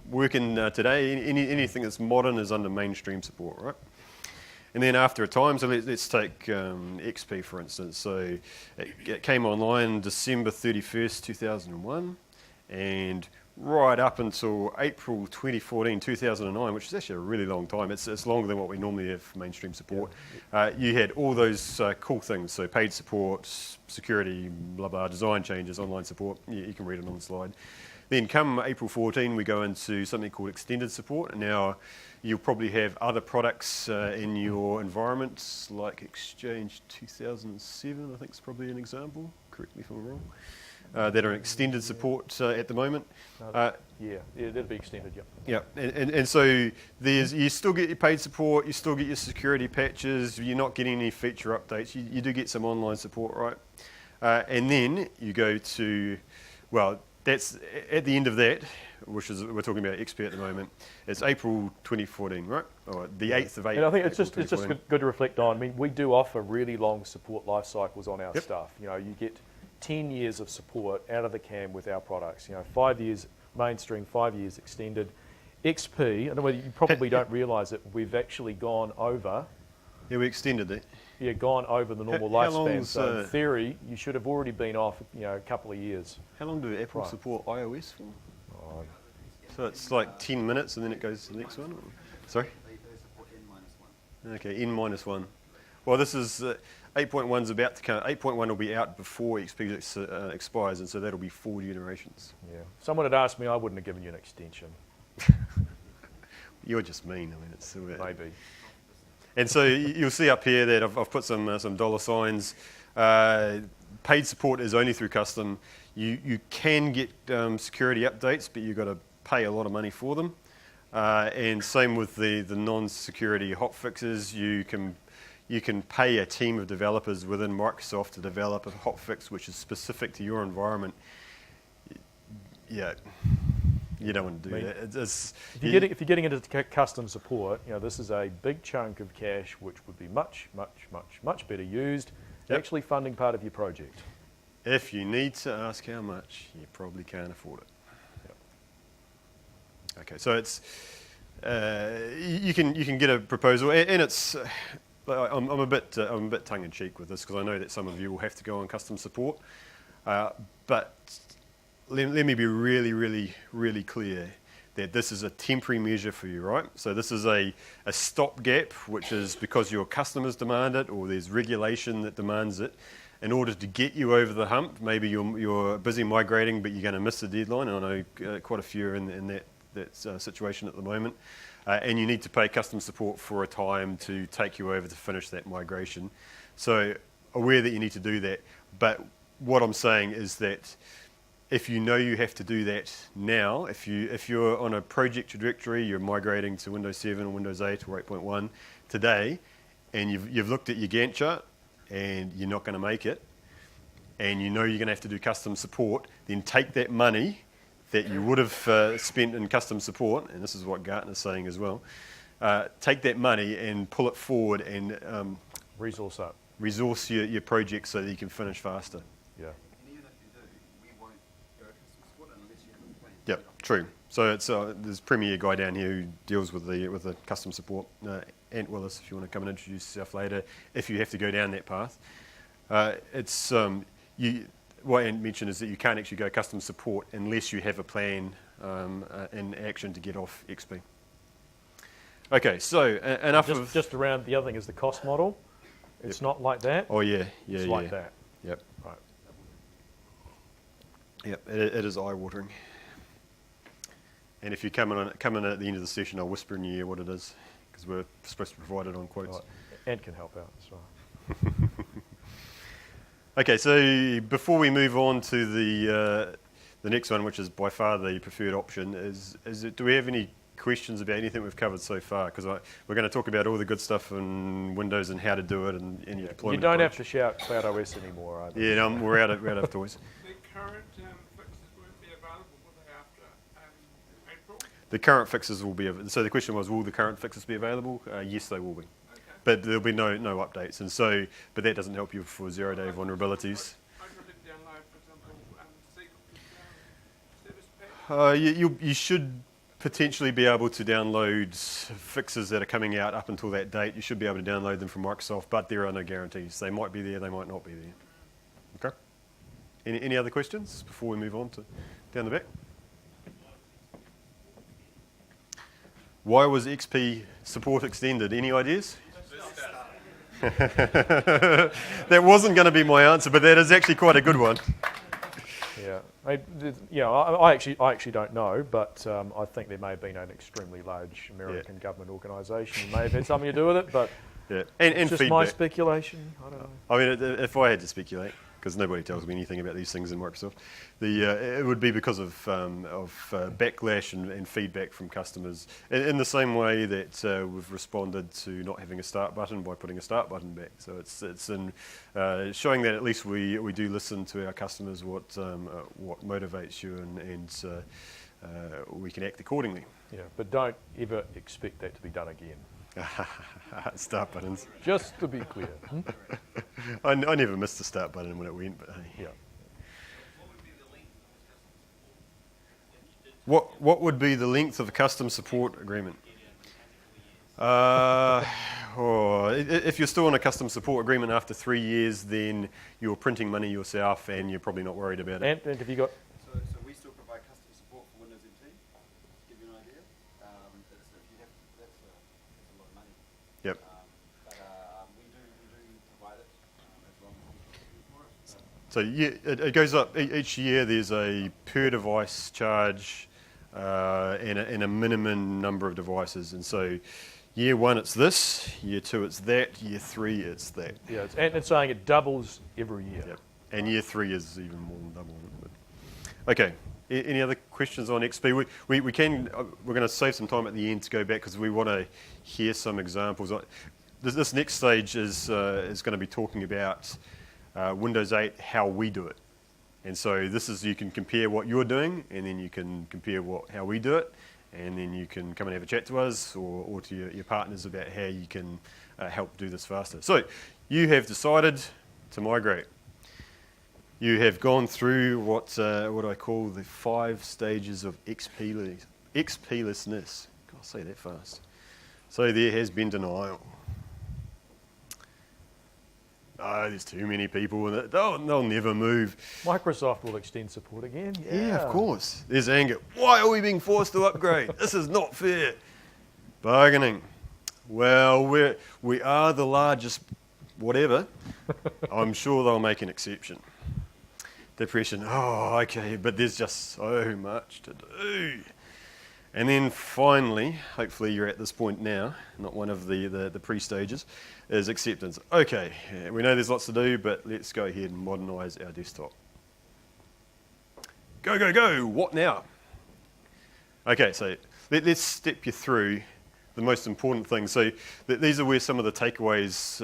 A: working today. Anything that's modern is under mainstream support, right? And then after a time, so let's take XP for instance. So it came online December 31st, 2001, and right up until April 2014, 2009, which is actually a really long time. It's longer than what we normally have for mainstream support. You had all those cool things, so paid support, security, blah, blah, design changes, online support. You can read it on the slide. Then come April 14, we go into something called extended support. Now, you'll probably have other products in your environments, like Exchange 2007, I think is probably an example. Correct me if I'm wrong. That are extended support at the moment.
B: Yeah, that'll be extended, yep.
A: Yeah, and so you still get your paid support, you still get your security patches, you're not getting any feature updates, you do get some online support, right? And then you go to, well, that's at the end of that, which is, we're talking about XP at the moment, it's April 2014, right? Or the 8th of April.
B: And I think it's just good to reflect on. I mean, we do offer really long support life cycles on our stuff. You get 10 years of support out of the CAM with our products. 5 years mainstream, 5 years extended. XP, I know you probably don't realise it, we've actually gone over.
A: Yeah, we extended that.
B: Yeah, gone over the normal
A: How
B: lifespan. So in theory, you should have already been off, a couple of years.
A: How long do Apple support iOS for?
B: Oh.
A: So it's like 10 minutes and then it goes to the next one? Or? Sorry?
C: They support N-1.
A: Okay, N-1. Well, this is 8.1's about to come. 8.1 will be out before XP expires, and so that'll be 4 generations.
B: Yeah. Someone had asked me, I wouldn't have given you an extension.
A: You're just mean. I mean, it's still
B: Maybe.
A: And so you'll see up here that I've put some dollar signs. Paid support is only through custom. You can get security updates, but you've got to pay a lot of money for them. And same with the non-security hot fixes. You can pay a team of developers within Microsoft to develop a hot fix which is specific to your environment. Yeah, you don't want to do that.
B: If you're getting into custom support, this is a big chunk of cash which would be much, much, much, much better used actually funding part of your project.
A: If you need to ask how much, you probably can't afford it. Yep. Okay, so it's you can get a proposal, and it's. I'm a bit tongue in cheek with this because I know that some of you will have to go on custom support, but let me be really, really, really clear that this is a temporary measure for you, right? So this is a stopgap, which is because your customers demand it or there's regulation that demands it. In order to get you over the hump, maybe you're busy migrating, but you're going to miss the deadline. And I know quite a few are in that situation at the moment. And you need to pay custom support for a time to take you over to finish that migration. So aware that you need to do that. But what I'm saying is that if you know you have to do that now, if you're on a project trajectory, you're migrating to Windows 7 or Windows 8 or 8.1 today, and you've looked at your Gantt chart and you're not going to make it, and you know you're going to have to do custom support, then take that money that you would have spent in custom support, and this is what Gartner's saying as well, take that money and pull it forward and
B: Resource up.
A: resource your project so that you can finish faster.
B: Yeah.
C: And even if you do, we won't go custom support unless you have a plan.
A: Yep, true. So it's there's a Premier guy down here who deals with the custom support. Ant Willis, if you want to come and introduce yourself later, if you have to go down that path. What Ant mentioned is that you can't actually go custom support unless you have a plan in action to get off XP. Okay, so enough of...
B: Just around, the other thing is the cost model. It's not like that.
A: Oh, yeah.
B: It's like that.
A: Yep.
B: Right.
A: Yep, it is eye-watering. And if you come in at the end of the session, I'll whisper in your ear what it is, because we're supposed to provide it on quotes.
B: Right. Ant can help out as well.
A: Okay, so before we move on to the next one, which is by far the preferred option, do we have any questions about anything we've covered so far? Because we're going to talk about all the good stuff in Windows and how to do it and your deployment.
B: You don't
A: approach.
B: have to shout Cloud OS anymore either.
A: Yeah, no, we're out of toys.
D: The current fixes won't be available, will they, after April?
A: The current fixes will be. So the question was, will the current fixes be available? Yes, they will be.
D: Okay.
A: But there'll be no updates, and so, but that doesn't help you for 0-day vulnerabilities.
D: I did download, for example, SQL service pack.
A: You should potentially be able to download fixes that are coming out up until that date. You should be able to download them from Microsoft, but there are no guarantees. They might be there, they might not be there. Okay. Any other questions before we move on to down the back? Why was XP support extended? Any ideas? That wasn't going to be my answer, but that is actually quite a good one.
B: Yeah. I actually don't know, but I think there may have been an extremely large American government organisation who may have had something to do with it, but
A: Yeah, and
B: it's just
A: feedback.
B: my speculation. I don't know.
A: I mean, if I had to speculate, because nobody tells me anything about these things in Microsoft, it would be because of backlash and feedback from customers. In the same way that we've responded to not having a start button by putting a start button back. So it's in showing that at least we do listen to our customers, what motivates you, and we can act accordingly.
B: Yeah, but don't ever expect that to be done again.
A: Start buttons.
B: Just to be clear.
A: I never missed the start button when it went, but hey.
B: Yeah.
A: What would be the length of a custom support agreement? If you're still on a custom support agreement after 3 years, then you're printing money yourself and you're probably not worried about it.
B: And have you got...
C: So we still provide custom support for Windows NT, to give you an idea. If you have, that's a lot of money.
A: Yep.
C: But we do provide it as long as we for it.
A: So yeah, it goes up each year. There's a per device charge and a minimum number of devices. And so year 1 it's this, year 2 it's that, year 3 it's that.
B: Yeah, it's saying it doubles every year.
A: Yep. And year 3 is even more than double. Okay. Any other questions on XP? We're going to save some time at the end to go back because we want to hear some examples. This next stage is going to be talking about Windows 8, how we do it. And so this is, you can compare what you're doing, and then you can compare how we do it, and then you can come and have a chat to us or to your partners about how you can help do this faster. So you have decided to migrate. You have gone through what I call the 5 stages of XP-lessness. I'll say that fast. So there has been denial. There's too many people in it. They'll never move.
B: Microsoft will extend support again.
A: Yeah, of course. There's anger. Why are we being forced to upgrade? This is not fair. Bargaining. Well, we are the largest whatever. I'm sure they'll make an exception. Depression. Oh, okay, but there's just so much to do. And then finally, hopefully you're at this point now, not one of the pre-stages, is acceptance. Okay, we know there's lots to do, but let's go ahead and modernise our desktop. Go, go, go! What now? Okay, so let's step you through the most important things. So these are where some of the takeaways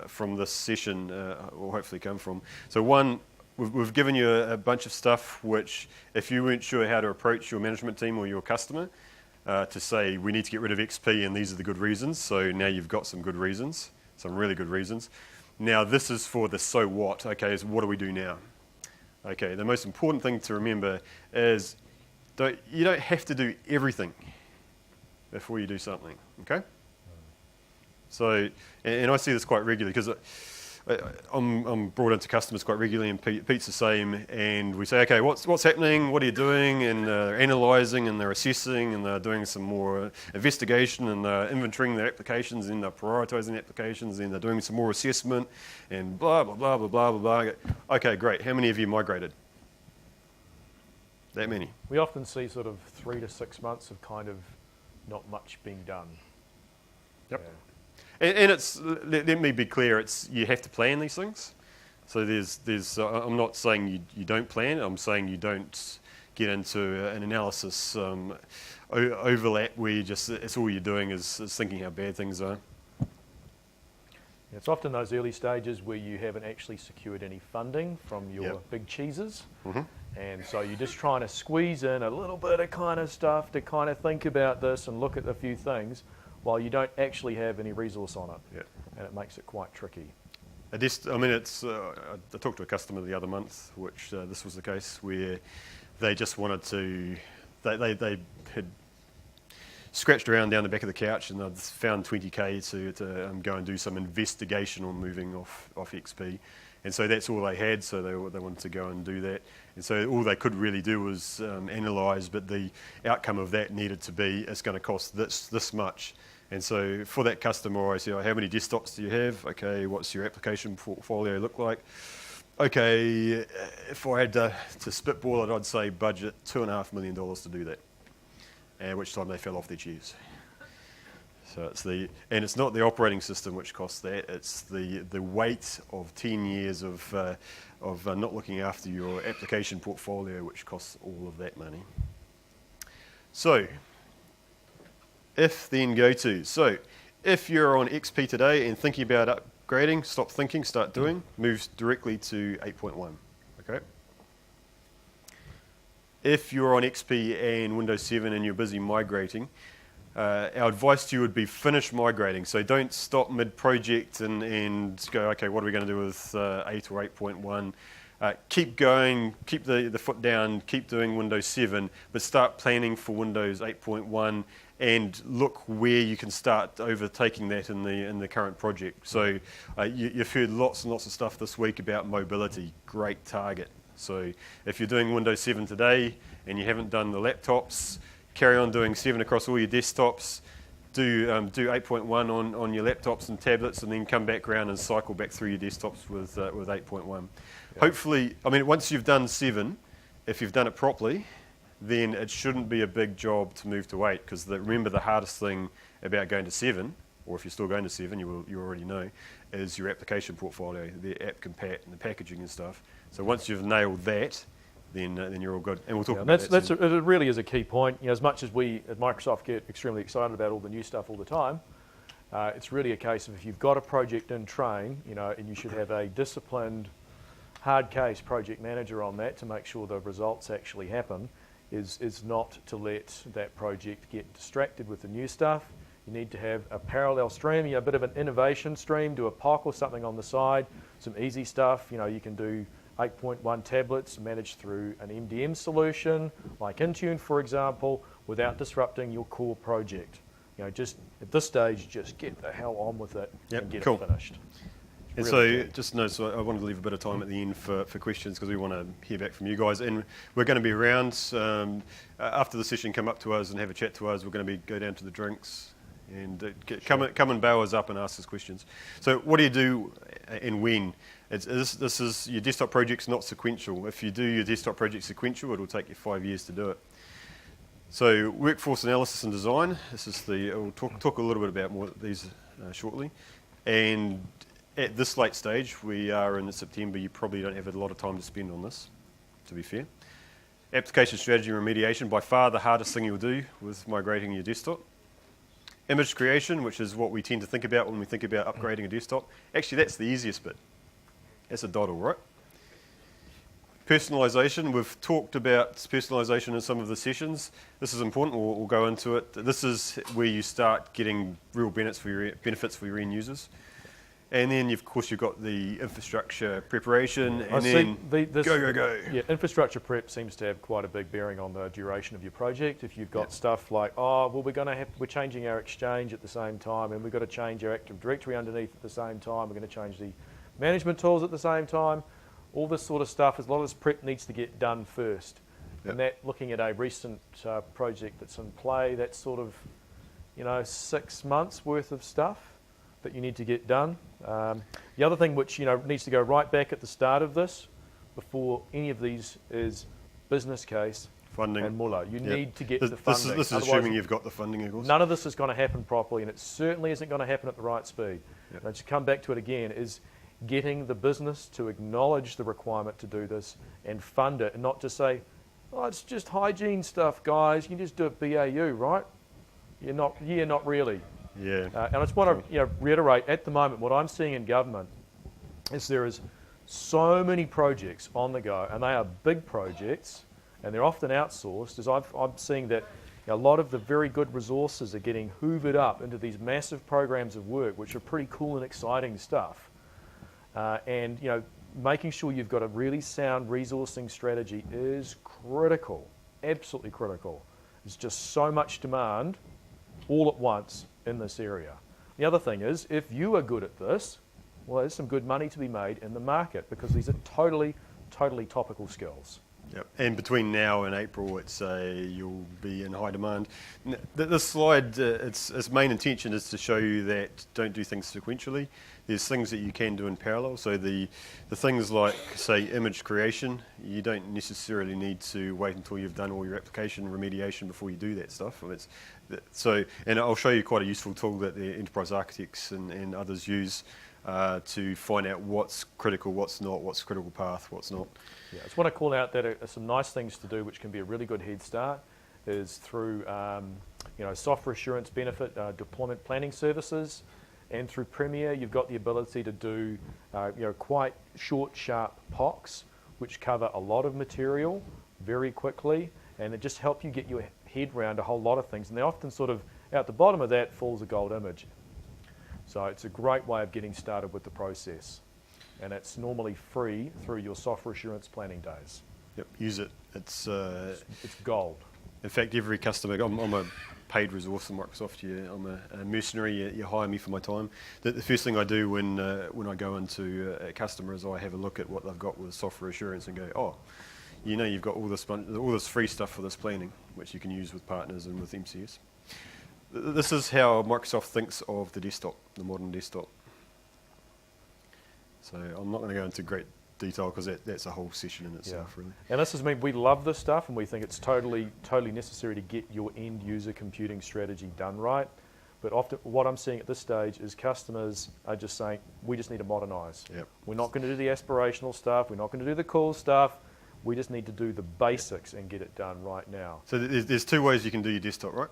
A: from this session will hopefully come from. So one, we've given you a bunch of stuff which, if you weren't sure how to approach your management team or your customer, to say we need to get rid of XP and these are the good reasons. So now you've got some good reasons, some really good reasons. Now this is for the so what. Okay, so what do we do now? Okay, the most important thing to remember is you don't have to do everything before you do something. Okay. So, and I see this quite regularly because I'm brought into customers quite regularly, and Pete's the same. And we say, okay, what's happening? What are you doing? And they're analysing, and they're assessing, and they're doing some more investigation, and they're inventorying their applications, and they're prioritising applications, and they're doing some more assessment, and blah blah blah blah blah blah blah. Okay, great. How many of you migrated? That many.
B: We often see sort of 3 to 6 months of kind of not much being done.
A: Yep.
B: Yeah.
A: And it's, let me be clear, it's you have to plan these things. So there's I'm not saying you don't plan, I'm saying you don't get into an analysis overlap where it's all you're doing is thinking how bad things are.
B: It's often those early stages where you haven't actually secured any funding from your big cheeses.
A: Mm-hmm.
B: And so you're just trying to squeeze in a little bit of kind of stuff to kind of think about this and look at a few things, while you don't actually have any resource on it.
A: Yeah.
B: And it makes it quite tricky.
A: I talked to a customer the other month, which this was the case, where they just wanted to, they had scratched around down the back of the couch and they'd found 20k to go and do some investigation on moving off XP. And so that's all they had, so they wanted to go and do that. And so all they could really do was analyse, but the outcome of that needed to be, it's going to cost this much. And so for that customer, I say, how many desktops do you have? Okay, what's your application portfolio look like? Okay, if I had to spitball it, I'd say budget $2.5 million to do that. At which time they fell off their chairs. So it's not the operating system which costs that, it's the weight of 10 years of not looking after your application portfolio which costs all of that money. So, if then go to, so if you're on XP today and thinking about upgrading, stop thinking, start doing, move directly to 8.1, okay? If you're on XP and Windows 7 and you're busy migrating, our advice to you would be finish migrating. So don't stop mid-project and go, okay, what are we going to do with 8 or 8.1? Keep going, keep the foot down, keep doing Windows 7, but start planning for Windows 8.1 and look where you can start overtaking that in the current project. So you've heard lots and lots of stuff this week about mobility. Great target. So if you're doing Windows 7 today and you haven't done the laptops, carry on doing 7 across all your desktops, do 8.1 on your laptops and tablets, and then come back around and cycle back through your desktops with 8.1. Yeah. Hopefully, I mean, once you've done 7, if you've done it properly, then it shouldn't be a big job to move to 8, because remember the hardest thing about going to 7, or if you're still going to 7, you already know, is your application portfolio, the app compat and the packaging and stuff. So once you've nailed that, then you're all good. And we'll talk about that.
B: It really is a key point. You know, as much as we at Microsoft get extremely excited about all the new stuff all the time, it's really a case of if you've got a project in train, you know, and you should have a disciplined, hard case project manager on that to make sure the results actually happen, is not to let that project get distracted with the new stuff. You need to have a parallel stream, a bit of an innovation stream, do a POC or something on the side, some easy stuff. You know, you can do 8.1 tablets managed through an MDM solution, like Intune, for example, without disrupting your core project. You know, just at this stage, just get the hell on with it and get it finished.
A: And really so I wanted to leave a bit of time at the end for questions, because we want to hear back from you guys. And we're going to be around after the session. Come up to us and have a chat to us. We're going to go down to the drinks and come and bow us up and ask us questions. So what do you do and when? This is your desktop project's not sequential. If you do your desktop project sequential, it'll take you 5 years to do it. So workforce analysis and design. We'll talk a little bit about more of these shortly. And at this late stage, we are in September, you probably don't have a lot of time to spend on this, to be fair. Application strategy and remediation, by far the hardest thing you'll do with migrating your desktop. Image creation, which is what we tend to think about when we think about upgrading a desktop. Actually, that's the easiest bit. That's a doddle, right? Personalisation, we've talked about personalisation in some of the sessions. This is important, we'll go into it. This is where you start getting real benefits for your end users. And then, of course, you've got the infrastructure preparation, and then go.
B: Yeah, infrastructure prep seems to have quite a big bearing on the duration of your project. If you've got stuff like, oh, well, we're changing our Exchange at the same time, and we've got to change our Active Directory underneath at the same time. We're going to change the management tools at the same time. All this sort of stuff, a lot of this prep needs to get done first.
A: Yep.
B: And that, looking at a recent project that's in play, that's sort of, 6 months worth of stuff that you need to get done. The other thing which needs to go right back at the start of this, before any of these, is business case
A: Funding.
B: and Muller. You need to get the
A: This
B: funding.
A: is assuming you've got the funding, of course.
B: None of this is going to happen properly, and it certainly isn't going to happen at the right speed.
A: Yep.
B: And I just come back to it again, is getting the business to acknowledge the requirement to do this and fund it, and not just say, oh, it's just hygiene stuff, guys. You can just do it BAU, right? Not really.
A: Yeah.
B: And I just want to reiterate, at the moment, what I'm seeing in government is there is so many projects on the go, and they are big projects, and they're often outsourced, as I'm seeing that a lot of the very good resources are getting hoovered up into these massive programs of work, which are pretty cool and exciting stuff. And making sure you've got a really sound resourcing strategy is critical, absolutely critical. There's just so much demand all at once in this area. The other thing is, if you are good at this, well, there's some good money to be made in the market, because these are totally topical skills.
A: Yep. And between now and April, you'll be in high demand. This slide, its main intention is to show you that don't do things sequentially. There's things that you can do in parallel. So the things like, say, image creation, you don't necessarily need to wait until you've done all your application remediation before you do that stuff. And I'll show you quite a useful tool that the enterprise architects and others use to find out what's critical, what's not, what's critical path, what's not.
B: Yeah, I just want to call out that some nice things to do, which can be a really good head start, is through software assurance benefit deployment planning services, and through Premier, you've got the ability to do quite short, sharp POCs, which cover a lot of material very quickly, and it just helps you get your head around a whole lot of things. And they often sort of, out the bottom of that falls a gold image. So it's a great way of getting started with the process. And it's normally free through your software assurance planning days.
A: Yep, use it. It's
B: gold.
A: In fact, every customer, I'm a paid resource in Microsoft. I'm a mercenary. You hire me for my time. The first thing I do when I go into a customer is I have a look at what they've got with software assurance and go, oh, you've got all this free stuff for this planning, which you can use with partners and with MCS. This is how Microsoft thinks of the desktop, the modern desktop. So I'm not going to go into great detail because that's a whole session in itself, really.
B: And this is we love this stuff, and we think it's totally necessary to get your end user computing strategy done right. But often what I'm seeing at this stage is customers are just saying, we just need to modernise.
A: Yep.
B: We're not going to do the aspirational stuff. We're not going to do the cool stuff. We just need to do the basics and get it done right now.
A: So there's two ways you can do your desktop, right?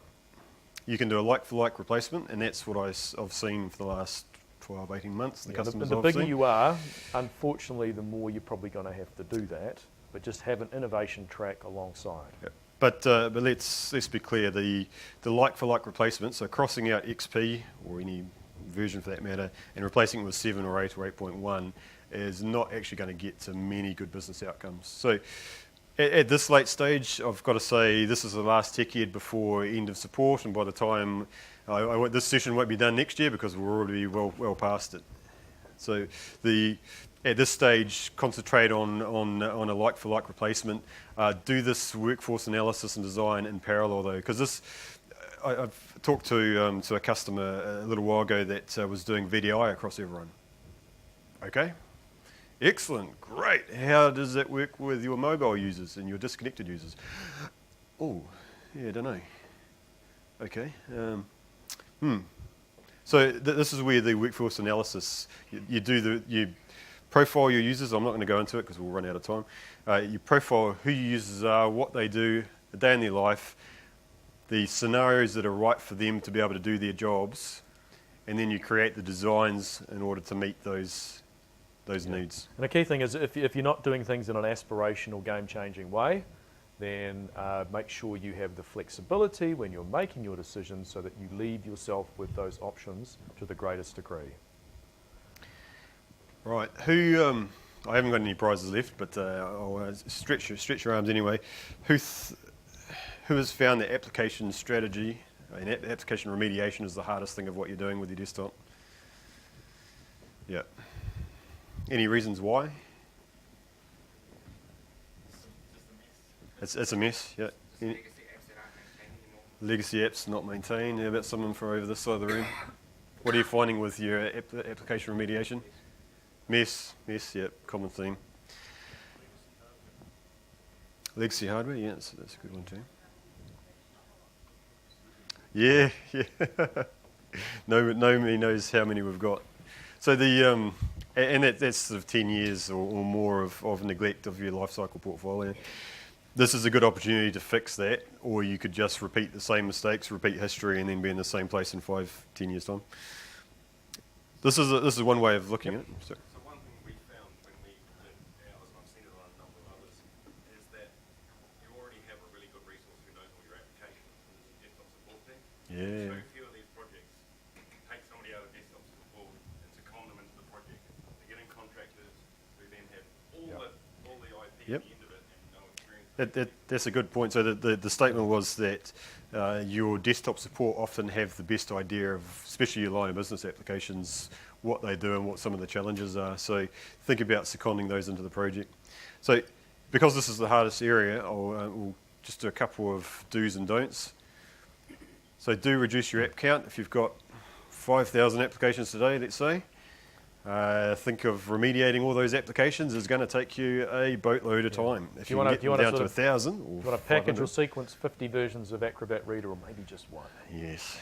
A: You can do a like-for-like replacement, and that's what I've seen for the last 12, 18 months.
B: The bigger you are, unfortunately, the more you're probably going to have to do that, but just have an innovation track alongside.
A: Yep. But let's be clear, the like-for-like replacement, so crossing out XP, or any version for that matter, and replacing it with 7 or 8 or 8.1 is not actually going to get to many good business outcomes. So at this late stage, I've got to say this is the last TechEd before end of support, and by the time this session won't be done next year because we're already well past it. So at this stage, concentrate on a like-for-like replacement. Do this workforce analysis and design in parallel, though, because I've talked to a customer a little while ago that was doing VDI across everyone. Okay. Excellent, great. How does that work with your mobile users and your disconnected users? Oh, yeah, I don't know. Okay. So this is where the workforce analysis, you profile your users. I'm not going to go into it because we'll run out of time. You profile who your users are, what they do, a day in their life, the scenarios that are right for them to be able to do their jobs, and then you create the designs in order to meet those those needs.
B: And the key thing is if you're not doing things in an aspirational, game-changing way, then make sure you have the flexibility when you're making your decisions so that you leave yourself with those options to the greatest degree.
A: Right, who, I haven't got any prizes left, but I'll stretch your arms anyway. Who has found that application strategy and application remediation is the hardest thing of what you're doing with your desktop? Yeah. Any reasons why? It's a mess, yeah. Legacy apps not maintained. How about someone from over this side of the room? What are you finding with your application remediation? Mess, yeah, common theme. Legacy hardware, yeah, that's a good one too. Yeah. Nobody knows how many we've got. So that's sort of 10 years or more of neglect of your life cycle portfolio. This is a good opportunity to fix that, or you could just repeat the same mistakes, repeat history, and then be in the same place in 5-10 years' time. This is one way of looking at it. So
E: one thing we found when we did ours, and I've seen it on a number of others, is that you already have a really good resource who knows all your applications and there's a desktop support team.
A: yeah.
E: So few of these projects take somebody out of desktop support and second them into the project. They're getting contractors who then have all the IP
A: Yep.
E: at the end of it and no experience.
A: That's a good point. So the statement was that your desktop support often have the best idea of, especially your line of business applications, what they do and what some of the challenges are. So think about seconding those into the project. So because this is the hardest area, we'll just do a couple of do's and don'ts. So do reduce your app count. If you've got 5,000 applications today, let's say, think of remediating all those applications is going to take you a boatload of time. If you want to get down to 1,000 or
B: You want to package
A: 500.
B: or sequence 50 versions of Acrobat Reader, or maybe just one.
A: Yes.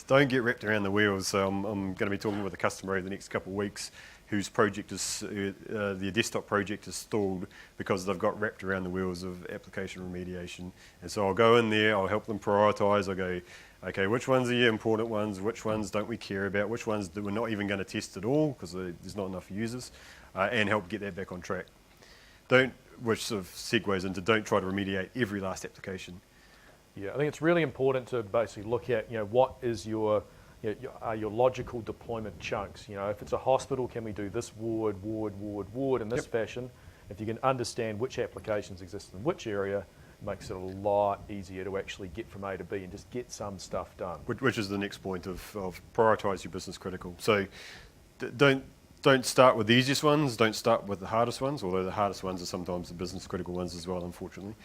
A: Don't get wrapped around the wheels. So I'm going to be talking with a customer over the next couple of weeks whose project is, their desktop project is stalled because they've got wrapped around the wheels of application remediation. And so I'll go in there, I'll help them prioritise, I'll go, okay, which ones are the important ones, which ones don't we care about, which ones that we're not even going to test at all because there's not enough users, and help get that back on track. Which sort of segues into don't try to remediate every last application.
B: Yeah, I think it's really important to basically look at, what is your logical deployment chunks. If it's a hospital, can we do this ward in this fashion? If you can understand which applications exist in which area, it makes it a lot easier to actually get from A to B and just get some stuff done.
A: Which is the next point of prioritise your business critical. So don't start with the easiest ones, don't start with the hardest ones, although the hardest ones are sometimes the business critical ones as well, unfortunately.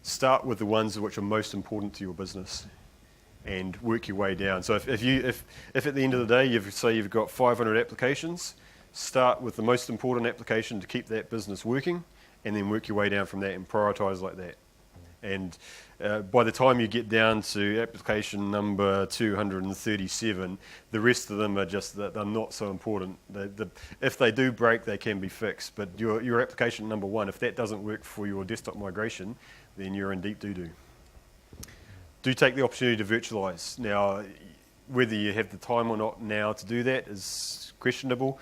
A: Start with the ones which are most important to your business and work your way down. So if at the end of the day you've got 500 applications, start with the most important application to keep that business working, and then work your way down from that and prioritise like that. And by the time you get down to application number 237, the rest of them are just that they're not so important. If they do break, they can be fixed. But your application number 1, if that doesn't work for your desktop migration, then you're in deep doo-doo. Do take the opportunity to virtualize. Now, whether you have the time or not now to do that is questionable,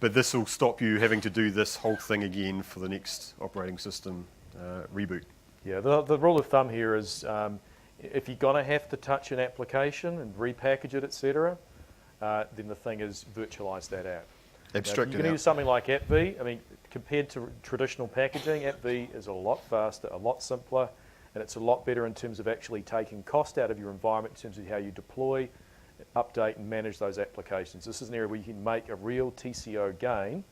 A: but this will stop you having to do this whole thing again for the next operating system reboot.
B: Yeah, the rule of thumb here is if you're going to have to touch an application and repackage it, etc., then the thing is virtualize that app.
A: Abstract
B: you
A: it
B: can
A: out.
B: use something like AppV. Compared to traditional packaging, AppV is a lot faster, a lot simpler, and it's a lot better in terms of actually taking cost out of your environment in terms of how you deploy, update, and manage those applications. This is an area where you can make a real TCO gain,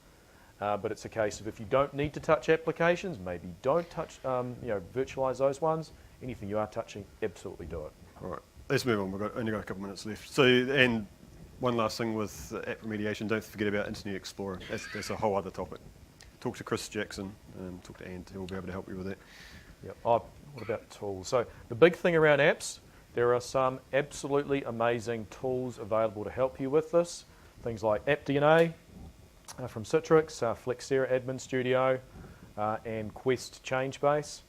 B: but it's a case of if you don't need to touch applications, maybe don't touch, virtualize those ones. Anything you are touching, absolutely do it.
A: All right, let's move on. We've only got a couple minutes left. So, and one last thing with app remediation, don't forget about Internet Explorer. That's a whole other topic. Talk to Chris Jackson, talk to Ant, he'll be able to help you with that.
B: Yep. What about tools? So the big thing around apps, there are some absolutely amazing tools available to help you with this. Things like AppDNA from Citrix, Flexera Admin Studio, and Quest Changebase.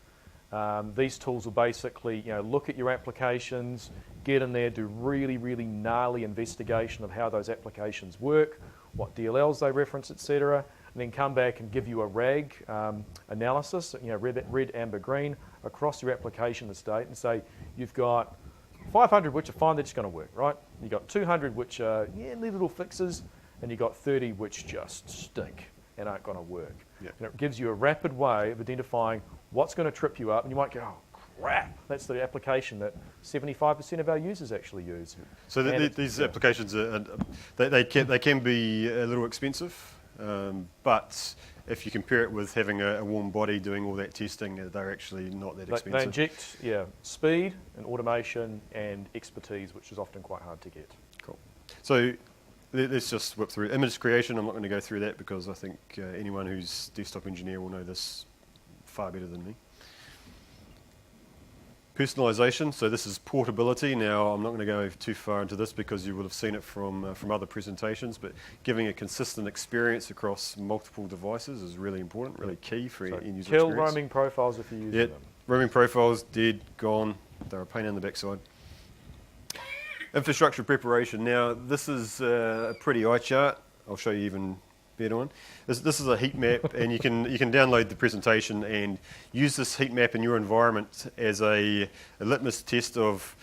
B: These tools will basically, look at your applications, get in there, do really, really gnarly investigation of how those applications work, what DLLs they reference, etc., and then come back and give you a RAG analysis, red, amber, green, across your application estate and say, you've got 500 which are fine, they're just going to work, right? You've got 200 which are, need little fixes, and you've got 30 which just stink and aren't going to work.
A: Yeah.
B: And it gives you a rapid way of identifying what's going to trip you up, and you might go, oh, crap, that's the application that 75% of our users actually use.
A: So these applications, they can be a little expensive, but if you compare it with having a warm body doing all that testing, they're actually not that expensive.
B: They inject speed and automation and expertise, which is often quite hard to get.
A: Cool. So let's just whip through image creation. I'm not going to go through that because I think anyone who's desktop engineer will know this far better than me. Personalization, so this is portability. Now, I'm not going to go too far into this because you would have seen it from other presentations, but giving a consistent experience across multiple devices is really important, really key for your end user
B: Kill
A: experience.
B: roaming profiles if you use them.
A: Roaming profiles, dead, gone. They're a pain in the backside. Infrastructure preparation. Now, this is a pretty eye chart. I'll show you even better one. This is a heat map, and you can download the presentation and use this heat map in your environment as a litmus test of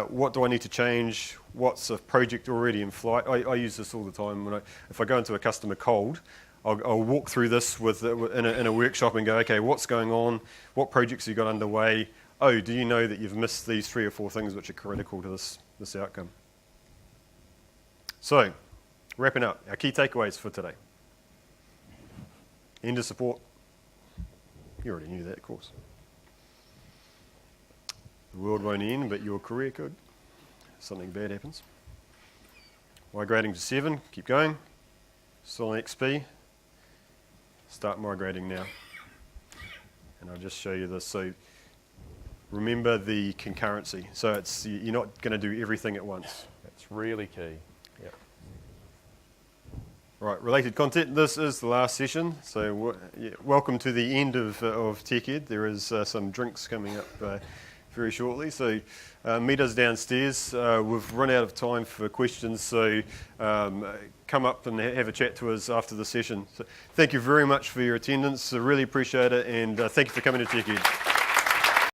A: what do I need to change, what's a project already in flight. I use this all the time. If I go into a customer cold, I'll walk through this in a workshop and go, okay, what's going on, what projects have you got underway, oh, do you know that you've missed these 3 or 4 things which are critical to this outcome. So, wrapping up, our key takeaways for today. End of support. You already knew that, of course. The world won't end, but your career could. Something bad happens. Migrating to 7, keep going. Still on XP. Start migrating now. And I'll just show you this. So remember the concurrency. So you're not going to do everything at once.
B: That's really key. Yep.
A: Right, related content. This is the last session. So welcome to the end of TechEd. There is some drinks coming up very shortly. So meet us downstairs. We've run out of time for questions. So come up and have a chat to us after the session. So thank you very much for your attendance. I really appreciate it. And thank you for coming to TechEd.